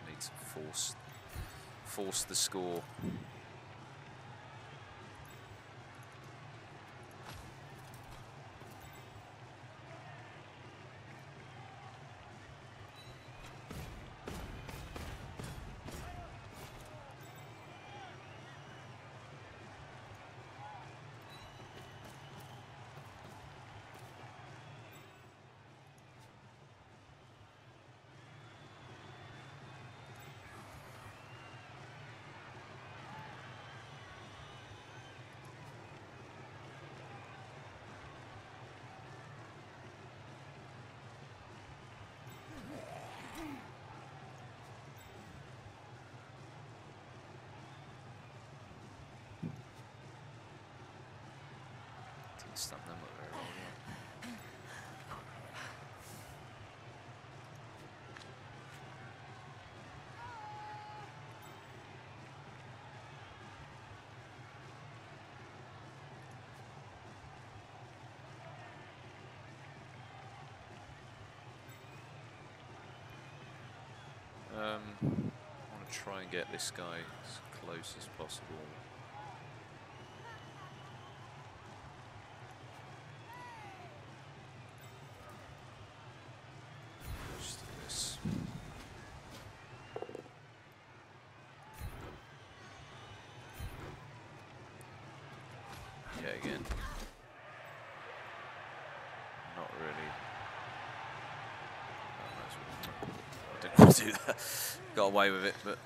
S1: need to force the score. Stamp them up very well, I want to try and get this guy as close as possible. Again, not really. I didn't want to do that. Got away with it, but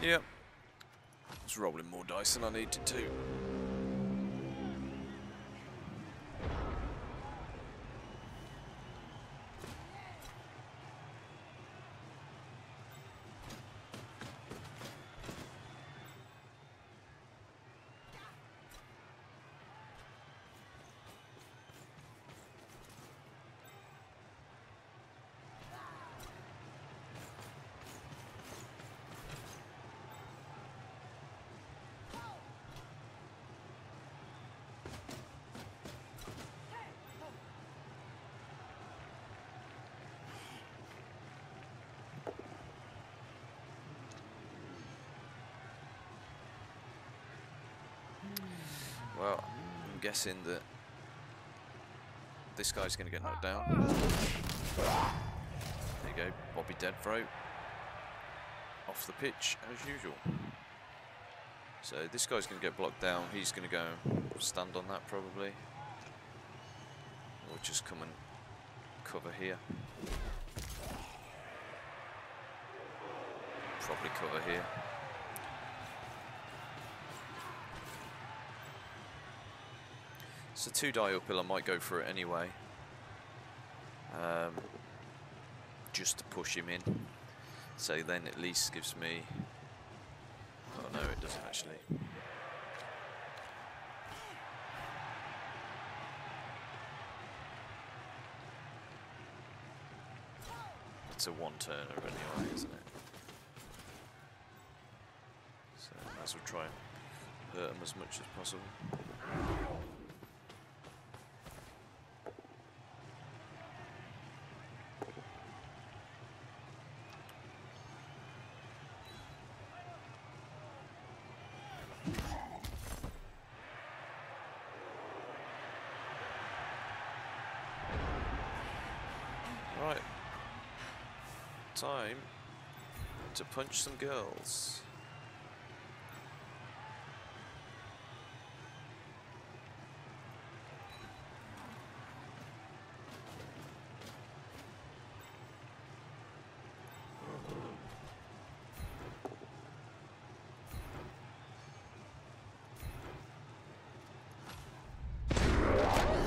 S1: yeah, I was rolling more dice than I needed to. Well, I'm guessing that this guy's going to get knocked down. There you go, Bobby Deadthroat. Off the pitch, as usual. So this guy's going to get blocked down. He's going to go stand on that probably. Or just come and cover here. Probably cover here. So 2 die uphill, I might go for it anyway. Just to push him in. So then at least gives me... Oh no, it doesn't actually. It's a one-turner anyway, isn't it? So I might as well try and hurt him as much as possible. Right, time to punch some girls.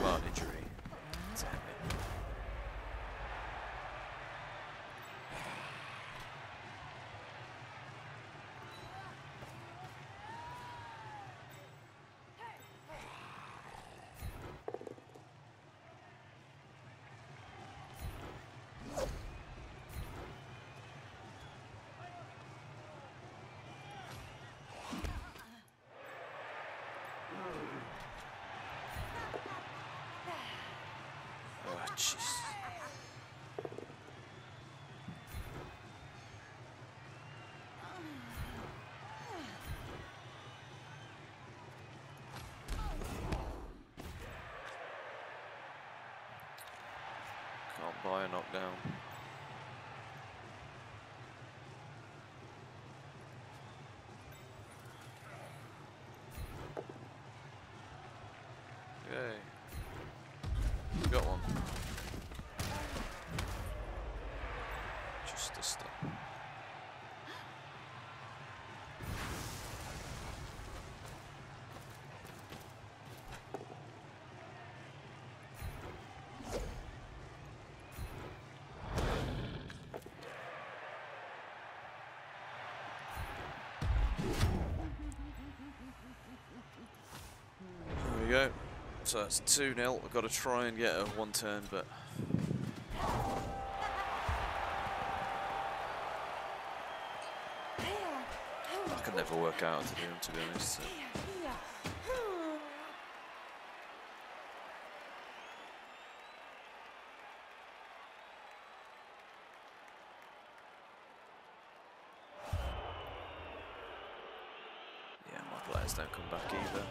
S1: Bad injury. Damn it. Oh, jeez. Can't buy a knockdown. Yay. Got one. Just a step. There we go. So that's 2-0. I've got to try and get a one turn, but I can never work out how to do them, to be honest. So. Yeah, my players don't come back either.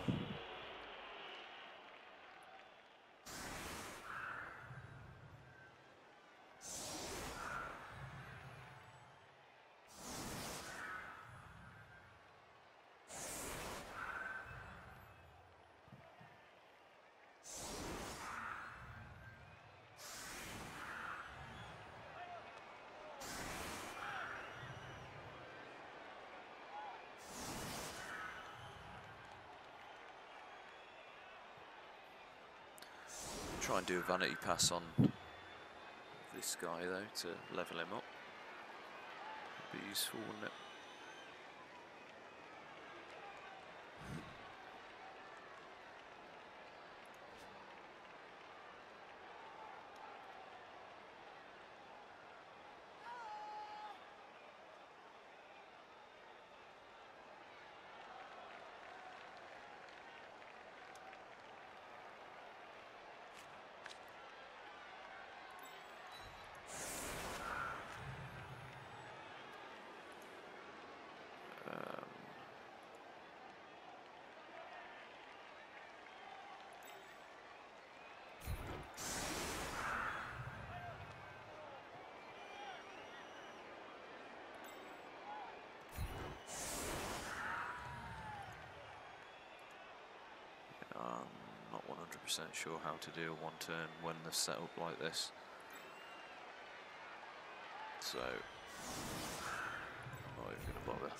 S1: Try and do a vanity pass on this guy though to level him up. Would be useful, wouldn't it? I'm not 100% sure how to do a one turn when they're set up like this. So, I'm not even going to bother.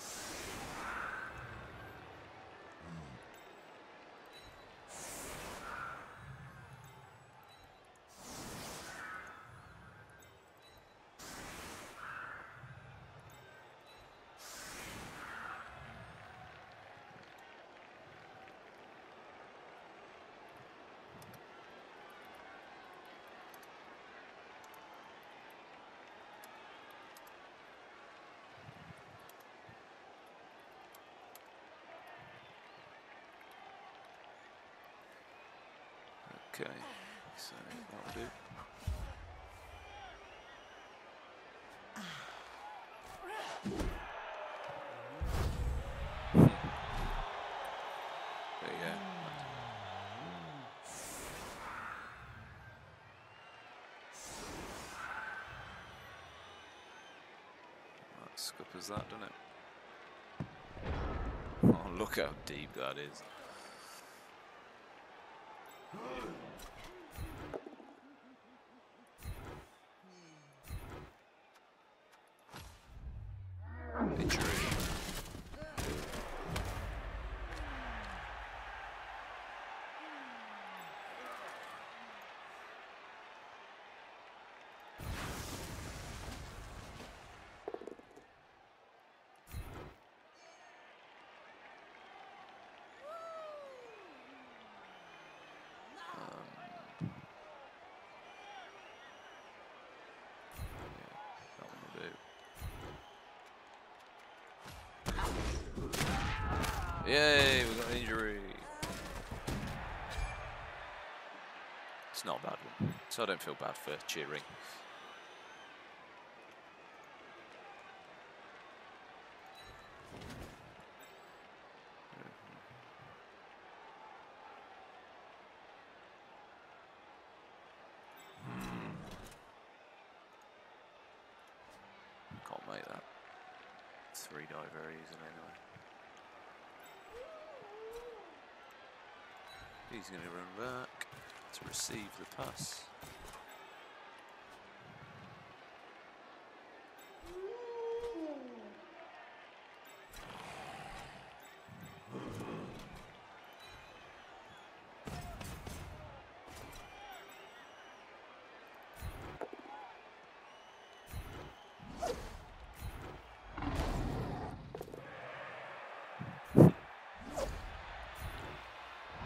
S1: Okay, so that'll do. There you go. That scuppers that, doesn't it? Oh, look how deep that is. Injury. That one will do. Yay, we got an injury. It's not a bad one, so I don't feel bad for cheering. Can't make that. 3 die very easily anyway. He's going to run back to receive the pass.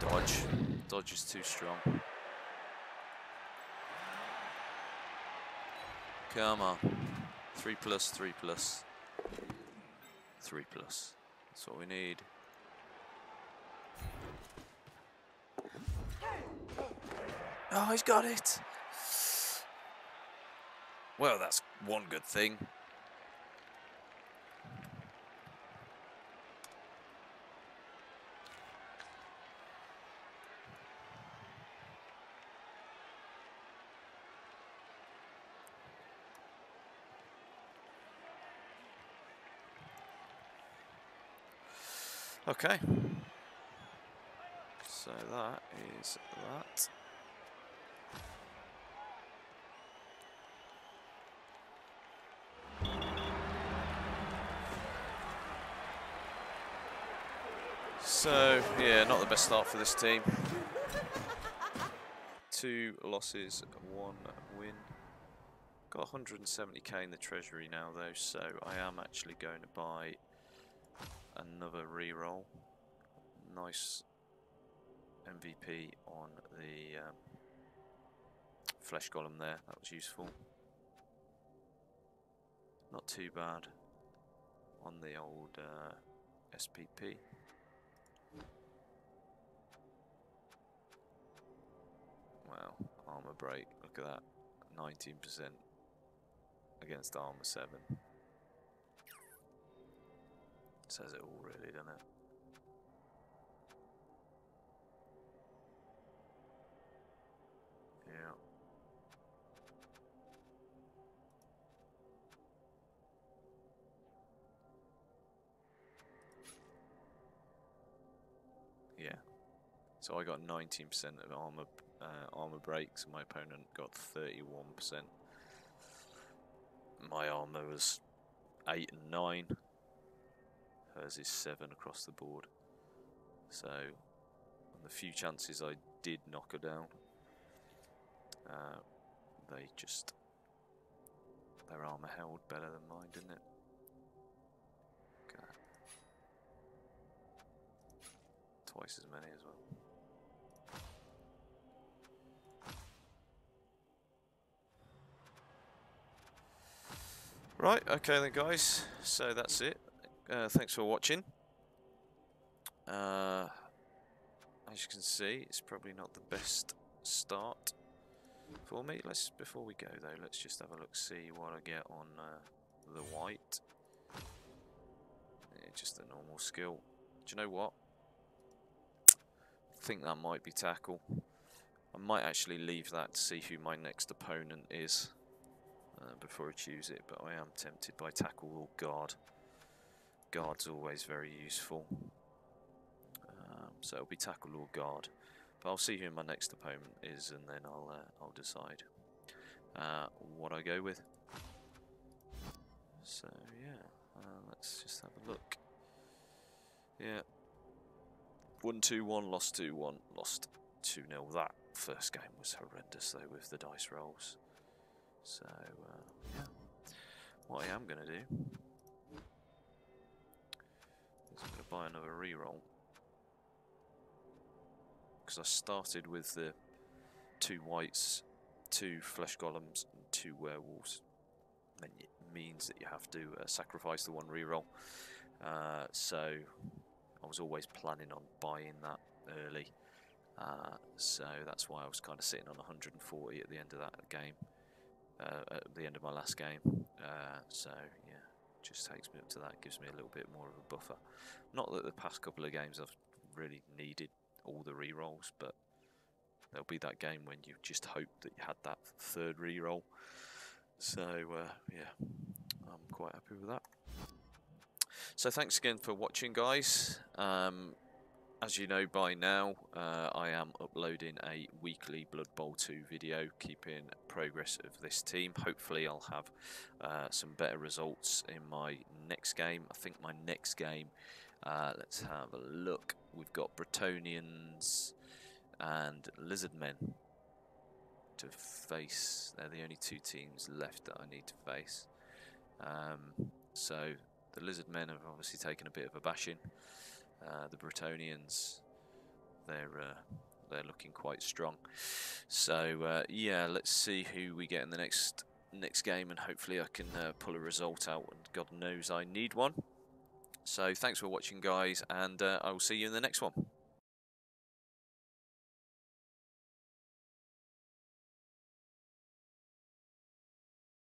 S1: Dodge. Dodge is too strong. Come on. 3 plus, 3 plus. 3 plus. That's what we need. Oh, he's got it! Well, that's one good thing. Okay. So that is that. So, yeah, not the best start for this team. 2 losses, 1 win. Got 170k in the treasury now though, so I am actually going to buy another reroll. Nice MVP on the flesh golem there, that was useful. Not too bad on the old SPP. Wow, armor break, look at that, 19% against armor 7. Says it all really, doesn't it? Yeah. Yeah. So I got 19% of armor breaks, and my opponent got 31%. My armor was 8 and 9. Hers is 7 across the board. So, on the few chances I did knock her down, their armor held better than mine, didn't it? Okay. Twice as many as well. Right, okay then guys, so that's it. Thanks for watching. As you can see, it's probably not the best start for me. Before we go though, let's just have a look, see what I get on the white. Yeah, just a normal skill. Do you know what? I think that might be tackle. I might actually leave that to see who my next opponent is before I choose it, but I am tempted by tackle or guard. Guard's always very useful. So it'll be tackle or guard. But I'll see who my next opponent is, and then I'll decide what I go with. So yeah, let's just have a look. Yeah, 1-2-1, lost 2-1, lost 2-0. That first game was horrendous though with the dice rolls. So yeah, what I am going to do is I'm going to buy another reroll. Because I started with the 2 whites, 2 flesh golems, and 2 werewolves. And it means that you have to sacrifice the 1 reroll. So I was always planning on buying that early. So that's why I was kind of sitting on 140 at the end of that game, at the end of my last game. So yeah, just takes me up to that, gives me a little bit more of a buffer. Not that the past couple of games I've really needed all the re-rolls, but there'll be that game when you just hope that you had that 3rd re-roll. So yeah, I'm quite happy with that. So thanks again for watching, guys. As you know by now, I am uploading a weekly Blood Bowl 2 video, keeping progress of this team. Hopefully I'll have some better results in my next game. I think my next game, let's have a look. We've got Bretonians and Lizardmen to face. They're the only 2 teams left that I need to face. So the Lizardmen have obviously taken a bit of a bashing. The Bretonians, they're looking quite strong. So yeah, let's see who we get in the next game, and hopefully I can pull a result out. And God knows I need one. So thanks for watching, guys, and I will see you in the next one.